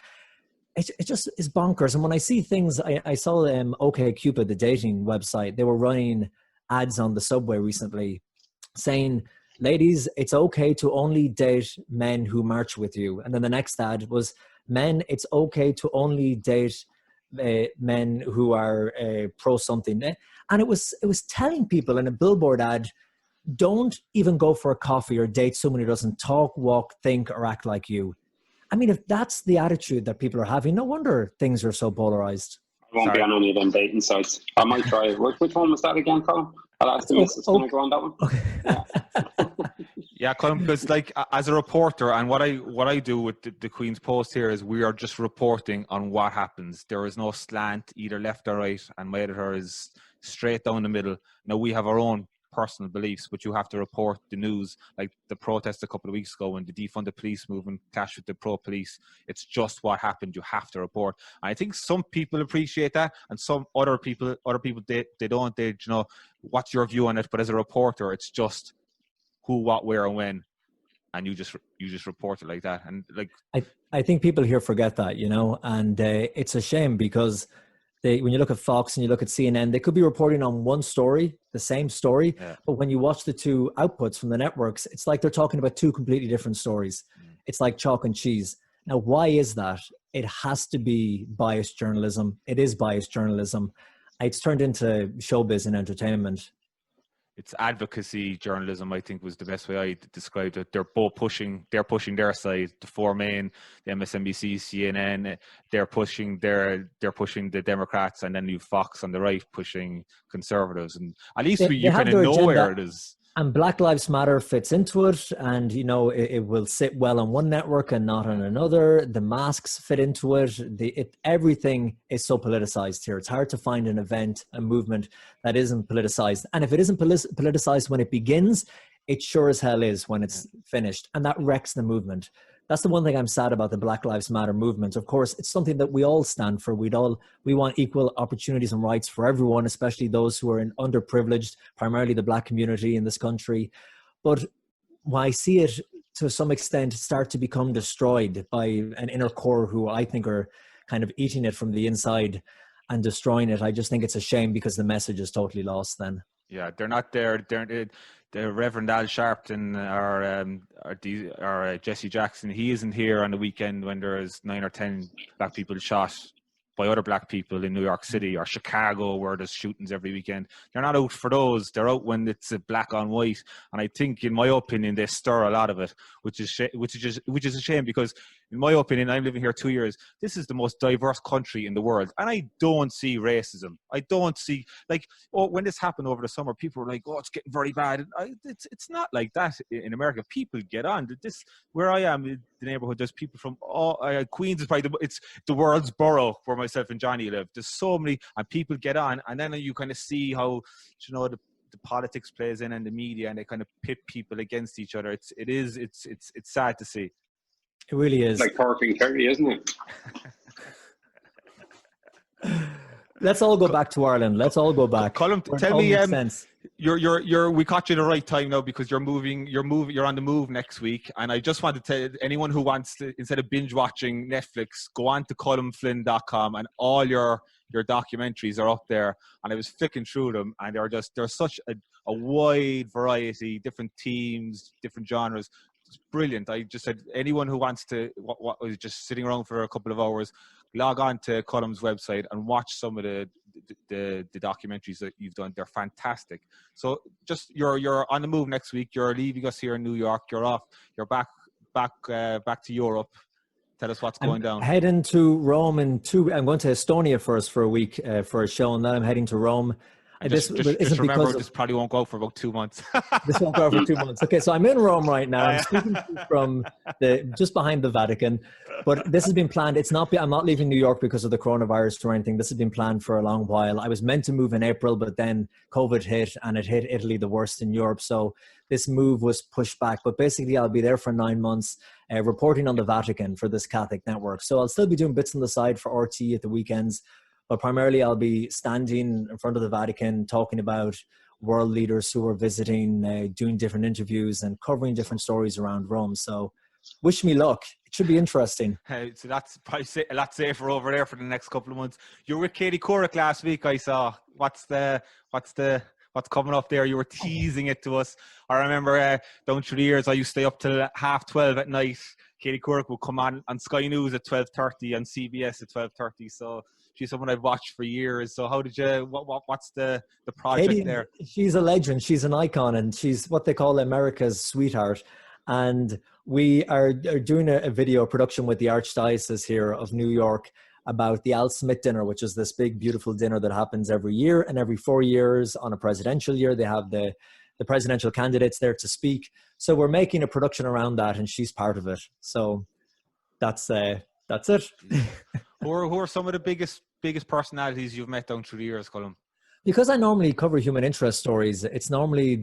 It just is bonkers. And when I see things, I saw OkCupid, the dating website, they were running ads on the subway recently saying, ladies, it's okay to only date men who march with you. And then the next ad was, men, it's okay to only date men who are pro something. And it was telling people in a billboard ad, don't even go for a coffee or date someone who doesn't talk, walk, think, or act like you. I mean, if that's the attitude that people are having, no wonder things are so polarized. I won't be on any of them dating sites. I might try it. Which one was that again, Colm? I'll ask the missus. Can I go on that one? Okay. Yeah, Colm, because like as a reporter, and what I do with the Queen's Post here is we are just reporting on what happens. There is no slant either left or right, and my editor is straight down the middle. Now we have our own personal beliefs, but you have to report the news. Like the protest a couple of weeks ago when the Defund the Police movement clashed with the pro-police, it's just what happened. You have to report. And I think some people appreciate that, and some other people they don't. They what's your view on it? But as a reporter, it's just who, what, where, and when, and you just report it like that. And like I think people here forget that, and it's a shame because when you look at Fox and you look at CNN, they could be reporting on one story, the same story, but when you watch the two outputs from the networks, it's like they're talking about two completely different stories. It's like chalk and cheese. Now, why is that? It has to be biased journalism. It is biased journalism. It's turned into showbiz and entertainment. It's advocacy journalism, I think, was the best way I described it. They're both pushing their side. The four main, the MSNBC, CNN, they're pushing the Democrats, and then you Fox on the right pushing conservatives. And at least you kind of know where it is. And Black Lives Matter fits into it, and it will sit well on one network and not on another. The masks fit into it. Everything is so politicized here. It's hard to find an event, a movement that isn't politicized. And if it isn't politicized when it begins, it sure as hell is when it's finished, and that wrecks the movement. That's the one thing I'm sad about the Black Lives Matter movement. Of course, it's something that we all stand for. We want equal opportunities and rights for everyone, especially those who are underprivileged, primarily the Black community in this country. But when I see it to some extent start to become destroyed by an inner core who I think are kind of eating it from the inside and destroying it, I just think it's a shame because the message is totally lost then. Yeah, they're not there. The Reverend Al Sharpton or Jesse Jackson, he isn't here on the weekend when there's 9 or 10 black people shot by other black people in New York City or Chicago, where there's shootings every weekend. They're not out for those. They're out when it's a black on white. And I think, in my opinion, they stir a lot of it, which is a shame because, in my opinion, I'm living here 2 years. This is the most diverse country in the world, and I don't see racism. I don't see when this happened over the summer, people were like, "Oh, it's getting very bad." It's not like that in America. People get on. This where I am, the neighborhood. There's people from Queens is probably it's the world's borough where myself and Johnny live. There's so many, and people get on, and then you kind of see how the politics plays in and the media, and they kind of pit people against each other. It's sad to see. It really is. Like pork and curry, isn't it? Let's all go back to Ireland. Let's all go back. Colm, tell me, we caught you the right time now because you're on the move next week, and I just want to tell anyone who wants to, instead of binge watching Netflix, go on to colmflynn.com, and all your documentaries are up there. And I was flicking through them, and there's such a wide variety, different themes, different genres. It's brilliant. I just said anyone who wants to, what was just sitting around for a couple of hours, log on to Colm's website and watch some of the the documentaries that you've done. They're fantastic. So just you're on the move next week. You're leaving us here in New York. You're off. You're back to Europe. Tell us what's going down. Heading to Rome I'm going to Estonia first for a week for a show, and then I'm heading to Rome. And just remember, this probably won't go for about 2 months. This won't go for 2 months. Okay, so I'm in Rome right now. I'm speaking to you from just behind the Vatican, but this has been planned. I'm not leaving New York because of the coronavirus or anything. This has been planned for a long while. I was meant to move in April, but then COVID hit, and it hit Italy the worst in Europe. So this move was pushed back. But basically, I'll be there for 9 months, reporting on the Vatican for this Catholic network. So I'll still be doing bits on the side for RTE at the weekends. But primarily, I'll be standing in front of the Vatican, talking about world leaders who are visiting, doing different interviews and covering different stories around Rome. So wish me luck. It should be interesting. So that's probably a lot safer over there for the next couple of months. You were with Katie Couric last week, I saw. What's coming up there? You were teasing it to us. I remember down through the years, I used to stay up till 12:30 at night. Katie Couric would come on Sky News at 12:30 and CBS at 12:30. So she's someone I've watched for years. So how did you, what's the project Katie, there? She's a legend. She's an icon, and she's what they call America's sweetheart. And we are doing a video production with the Archdiocese here of New York about the Al Smith dinner, which is this big, beautiful dinner that happens every year. And every 4 years on a presidential year, they have the presidential candidates there to speak. So we're making a production around that, and she's part of it. So that's it. Who are some of the biggest personalities you've met down through the years, Colm? Because I normally cover human interest stories, it's normally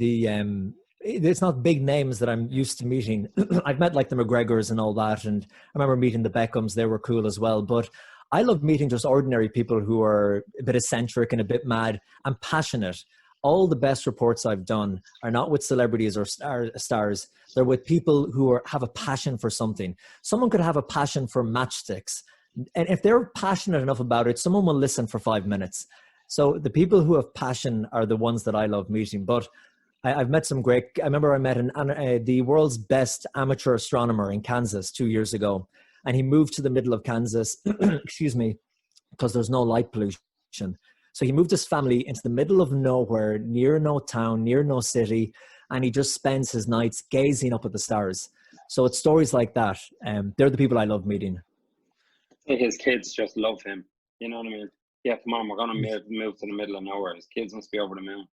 it's not big names that I'm used to meeting. I've met like the McGregors and all that, and I remember meeting the Beckhams. They were cool as well. But I love meeting just ordinary people who are a bit eccentric and a bit mad and passionate. All the best reports I've done are not with celebrities or stars. They're with people who have a passion for something. Someone could have a passion for matchsticks. And if they're passionate enough about it, someone will listen for 5 minutes. So the people who have passion are the ones that I love meeting. But I've met some great, I remember I met the world's best amateur astronomer in Kansas 2 years ago. And he moved to the middle of Kansas, excuse me, because there's no light pollution. So he moved his family into the middle of nowhere, near no town, near no city, and he just spends his nights gazing up at the stars. So it's stories like that. They're the people I love meeting. His kids just love him. You know what I mean? Yeah, come on, we're going to move to the middle of nowhere. His kids must be over the moon.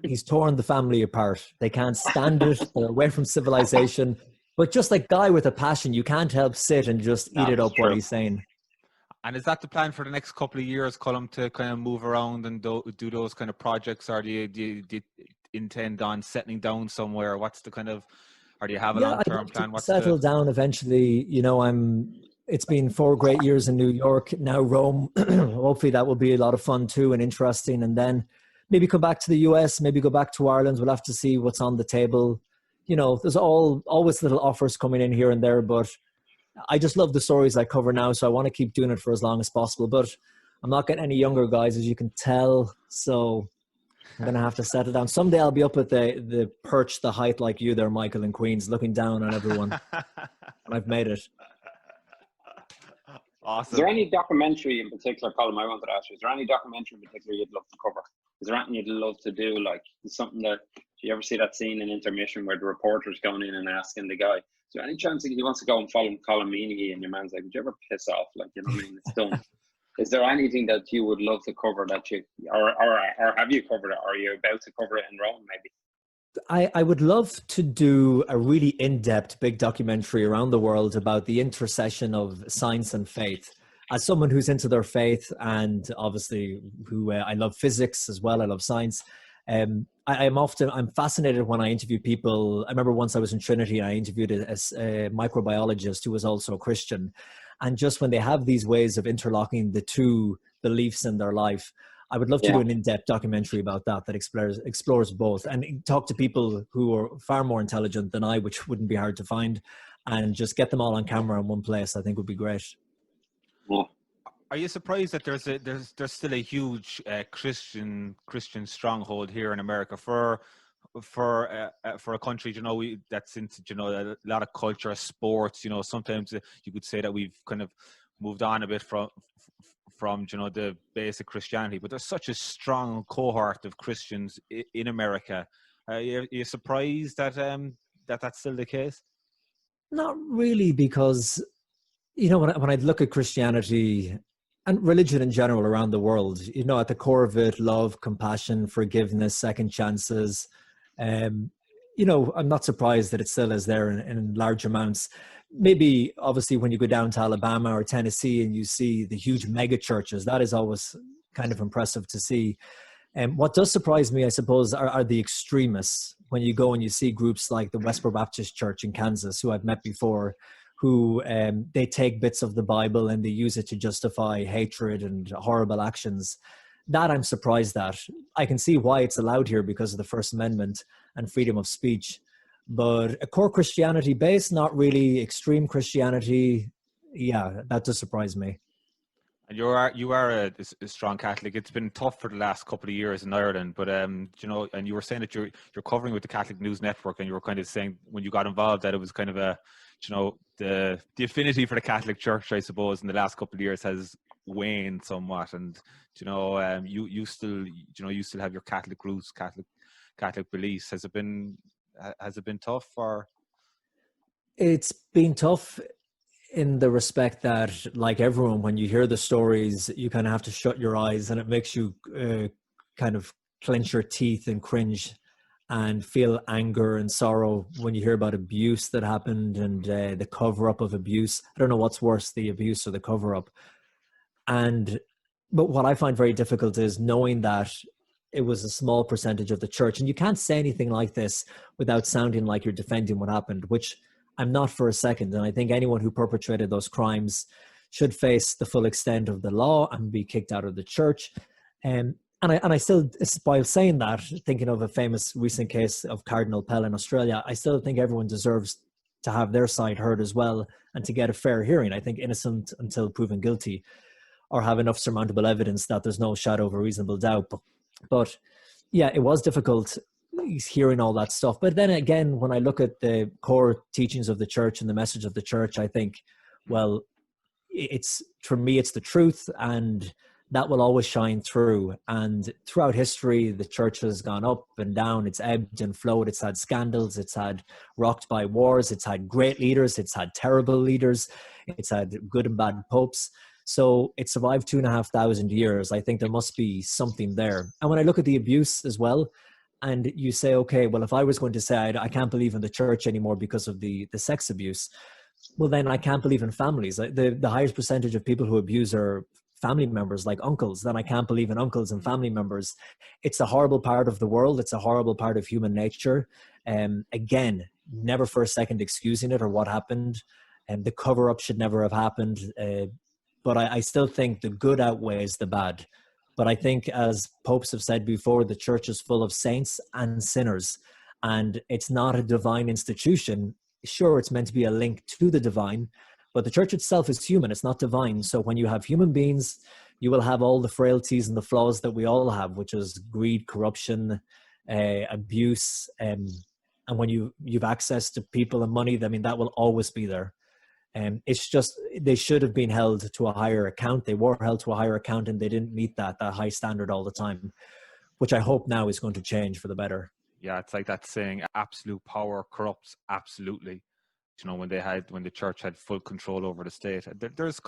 He's torn the family apart. They can't stand it. They're away from civilization. But just like guy with a passion, you can't help sit and just eat it up what he's saying. And is that the plan for the next couple of years, Colm, to kind of move around and do those kind of projects? Or do you intend on settling down somewhere? What's the kind of, or do you have a long-term plan? What's settle down eventually. You know, it's been 4 great years in New York, now Rome. Hopefully that will be a lot of fun too and interesting. And then maybe come back to the US, maybe go back to Ireland. We'll have to see what's on the table. You know, there's always little offers coming in here and there, but I just love the stories I cover now, so I want to keep doing it for as long as possible. But I'm not getting any younger, guys, as you can tell, so I'm going to have to settle down. Someday I'll be up at the perch, the height like you there, Michael, in Queens, looking down on everyone. And I've made it. Awesome. Is there any documentary in particular, Colm, I wanted to ask you, is there any documentary in particular you'd love to cover? Is there anything you'd love to do? Like something that, do you ever see that scene in Intermission where the reporter's going in and asking the guy, is there any chance he wants to go and follow Colm Meaney, and your man's like, would you ever piss off? Like, you know what I mean? It's done. Is there anything that you would love to cover that you, or have you covered it? Or are you about to cover it in Rome maybe? I would love to do a really in-depth big documentary around the world about the intersection of science and faith. As someone who's into their faith, and obviously who I love physics as well, I love science. I'm fascinated when I interview people. I remember once I was in Trinity and I interviewed a microbiologist who was also a Christian. And just when they have these ways of interlocking the two beliefs in their life, I would love to do an in-depth documentary about that explores both, and talk to people who are far more intelligent than I, which wouldn't be hard to find, and just get them all on camera in one place. I think would be great. Are you surprised that there's still a huge Christian stronghold here in America for a country, you know, that's into, you know, a lot of culture, sports, you know, sometimes you could say that we've kind of moved on a bit from the basic Christianity, but there's such a strong cohort of Christians in America. Are you surprised that that's still the case? Not really, because when I look at Christianity and religion in general around the world, at the core of it, love, compassion, forgiveness, second chances. I'm not surprised that it still is there in large amounts. Maybe, obviously, when you go down to Alabama or Tennessee and you see the huge mega churches, that is always kind of impressive to see. And what does surprise me, I suppose, are the extremists. When you go and you see groups like the Westboro Baptist Church in Kansas, who I've met before, who they take bits of the Bible and they use it to justify hatred and horrible actions. That I'm surprised at. I can see why it's allowed here because of the First Amendment and freedom of speech. But a core Christianity base, not really extreme Christianity. Yeah, that does surprise me. And you are a strong Catholic. It's been tough for the last couple of years in Ireland, but and you were saying that you're covering with the Catholic News Network, and you were kind of saying when you got involved that it was kind of the affinity for the Catholic Church, I suppose, in the last couple of years has waned somewhat, and you still have your Catholic roots, Catholic beliefs. Has it been tough? Or it's been tough in the respect that, like everyone, when you hear the stories, you kind of have to shut your eyes, and it makes you kind of clench your teeth and cringe and feel anger and sorrow when you hear about abuse that happened and the cover-up of abuse. I don't know what's worse, the abuse or the cover-up. But what I find very difficult is knowing that it was a small percentage of the church. And you can't say anything like this without sounding like you're defending what happened, which I'm not for a second. And I think anyone who perpetrated those crimes should face the full extent of the law and be kicked out of the church. And I still, while saying that, thinking of a famous recent case of Cardinal Pell in Australia, I still think everyone deserves to have their side heard as well and to get a fair hearing. I think innocent until proven guilty, or have enough surmountable evidence that there's no shadow of a reasonable doubt. But yeah, it was difficult hearing all that stuff. But then again, when I look at the core teachings of the church and the message of the church, I think, well, for me, it's the truth, and that will always shine through. And throughout history, the church has gone up and down. It's ebbed and flowed. It's had scandals. It's had rocked by wars. It's had great leaders. It's had terrible leaders. It's had good and bad popes. So it survived 2,500 years. I think there must be something there. And when I look at the abuse as well, and you say, okay, well, if I was going to say I can't believe in the church anymore because of the sex abuse, well, then I can't believe in families. The highest percentage of people who abuse are family members, like uncles. Then I can't believe in uncles and family members. It's a horrible part of the world. It's a horrible part of human nature. Again, never for a second excusing it or what happened. And the cover-up should never have happened. But I still think the good outweighs the bad. But I think, as popes have said before, the church is full of saints and sinners. And it's not a divine institution. Sure, it's meant to be a link to the divine, but the church itself is human. It's not divine. So when you have human beings, you will have all the frailties and the flaws that we all have, which is greed, corruption, abuse. And when you've access to people and money, I mean, that will always be there. It's just, they should have been held to a higher account. They were held to a higher account, and they didn't meet that high standard all the time, which I hope now is going to change for the better. Yeah, it's like that saying, absolute power corrupts absolutely. When the church had full control over the state. There's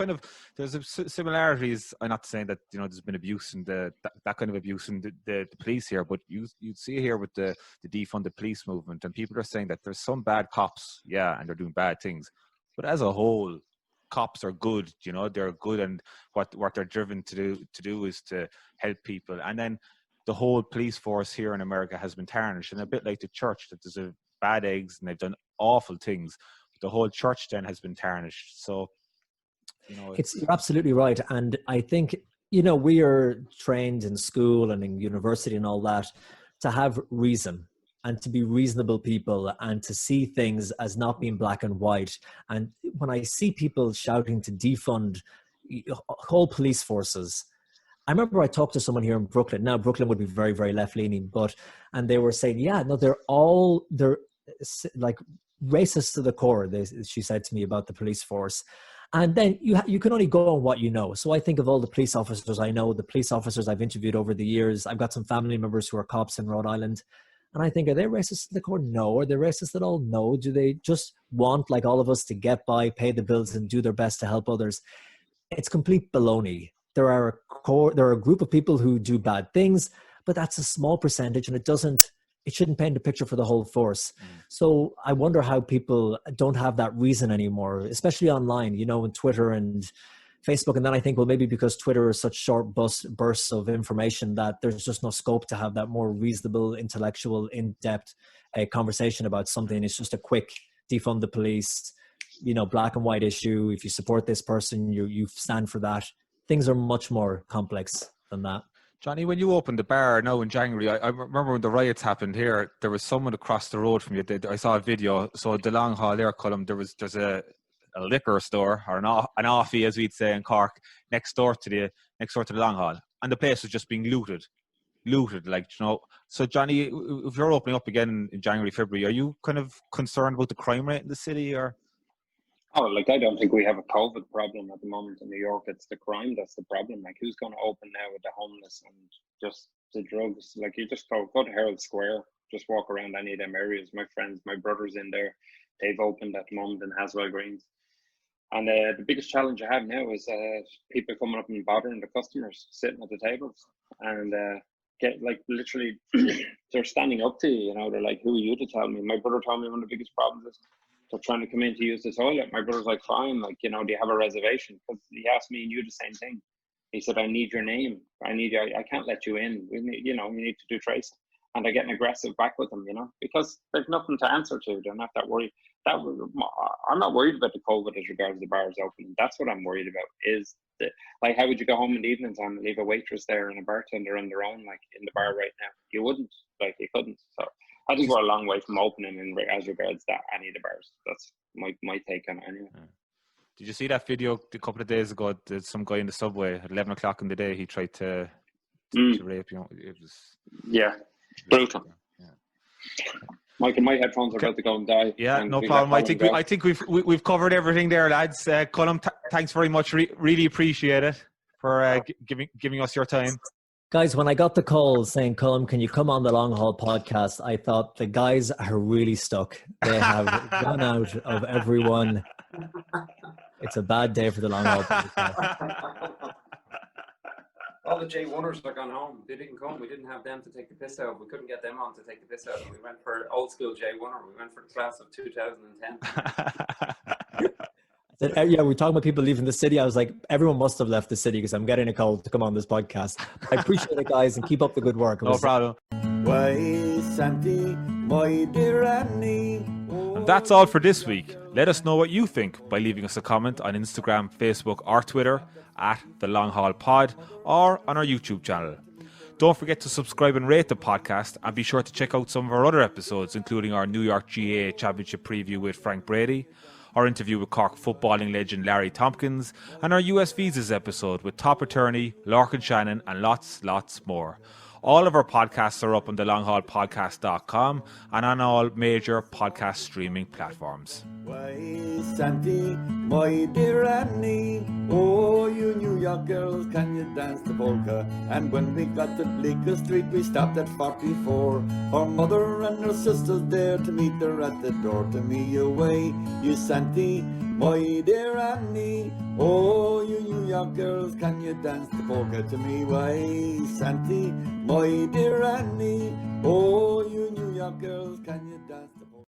similarities. I'm not saying that there's been abuse and that kind of abuse in the police here, but you'd see here with the Defund the Police movement, and people are saying that there's some bad cops, yeah, and they're doing bad things, but as a whole, cops are good. They're good, and what they're driven to do is to help people. And then the whole police force here in America has been tarnished, and a bit like the church, that there's a bad eggs and they've done awful things. The whole church then has been tarnished. So, you're absolutely right. And I think, we are trained in school and in university and all that to have reason and to be reasonable people and to see things as not being black and white. And when I see people shouting to defund whole police forces, I remember I talked to someone here in Brooklyn. Now, Brooklyn would be very, very left-leaning, and they were saying, yeah, no, they're like racist to the core, she said to me about the police force. And then you can only go on what you know. So I think of all the police officers I know, the police officers I've interviewed over the years. I've got some family members who are cops in Rhode Island. And I think, are they racist at the core? No. Are they racist at all? No. Do they just want, like all of us, to get by, pay the bills, and do their best to help others? It's complete baloney. There are a group of people who do bad things, but that's a small percentage, and it shouldn't paint a picture for the whole force. So I wonder how people don't have that reason anymore, especially online, you know, in Twitter and Facebook. And then I think, well, maybe because Twitter is such short bursts of information that there's just no scope to have that more reasonable, intellectual, in-depth conversation about something. It's just a quick defund the police, you know, black and white issue. If you support this person, you stand for that. Things are much more complex than that. Johnny, when you opened the bar now in January, I remember when the riots happened here, there was someone across the road from you. I saw a video. So the Long Hall there, Colm, there's a liquor store, or an offie, as we'd say in Cork, next door to the Long Hall, and the place was just being looted, like, you know. So Johnny, if you're opening up again in January, February, are you kind of concerned about the crime rate in the city, or? Oh, like, I don't think we have a COVID problem at the moment in New York. It's the crime that's the problem. Like, who's going to open now with the homeless and just the drugs? Like, you just go to Herald Square, just walk around any of them areas. My friends, my brother's in there. They've opened at the moment in Haswell Greens. And the biggest challenge I have now is people coming up and bothering the customers sitting at the tables, and get, like, literally they're standing up to you, you know. They're like, who are you to tell me? My brother told me one of the biggest problems is they're trying to come in to use the toilet. My brother's like, fine, like, you know, do you have a reservation? Because he asked me and you the same thing. He said, I need your name. I can't let you in. We need, you know, we need to do tracing. And they're getting aggressive back with them, you know, because there's nothing to answer to. They're not that worried. I'm not worried about the COVID as regards the bars opening. That's what I'm worried about is like, how would you go home in the evening time and leave a waitress there and a bartender on their own, like, in the bar right now? You wouldn't, like, you couldn't. So I think we're a long way from opening as regards that any of the bars. That's my take on it anyway. Yeah. Did you see that video a couple of days ago? There's some guy in the subway at 11 o'clock in the day. He tried to rape, you know. It was brutal. Yeah. Michael, my headphones are about to go and die. Yeah, no problem. I think we've covered everything there, lads. Colm, thanks very much. Really appreciate it for giving us your time. Guys, when I got the call saying, Colm, can you come on the Long Haul podcast? I thought the guys are really stuck. They have run out of everyone. It's a bad day for the Long Haul podcast. All the J1ers are gone home. They didn't come. We didn't have them to take the piss out. We couldn't get them on to take the piss out. We went for old school J1er. We went for the class of 2010. Yeah, we're talking about people leaving the city. I was like, everyone must have left the city because I'm getting a call to come on this podcast. I appreciate it, guys, and keep up the good work. No problem. And that's all for this week. Let us know what you think by leaving us a comment on Instagram, Facebook, or Twitter at The Long Haul Pod, or on our YouTube channel. Don't forget to subscribe and rate the podcast, and be sure to check out some of our other episodes, including our New York GAA Championship preview with Frank Brady, our interview with Cork footballing legend Larry Tompkins, and our US Visas episode with top attorney Lorcan Shannon, and lots more. All of our podcasts are up on thelonghaulpodcast.com and on all major podcast streaming platforms. Why, Santi, my dear Annie, oh, you New York girls, can you dance the polka? And when we got to Bleecker Street, we stopped at 44. Her mother and her sisters there to meet her at the door. To me away, you Santi, my dear Annie, oh, you New York girls, can you dance the polka to me? Why, Santi, my dear Annie, oh, you New York girls, can you dance?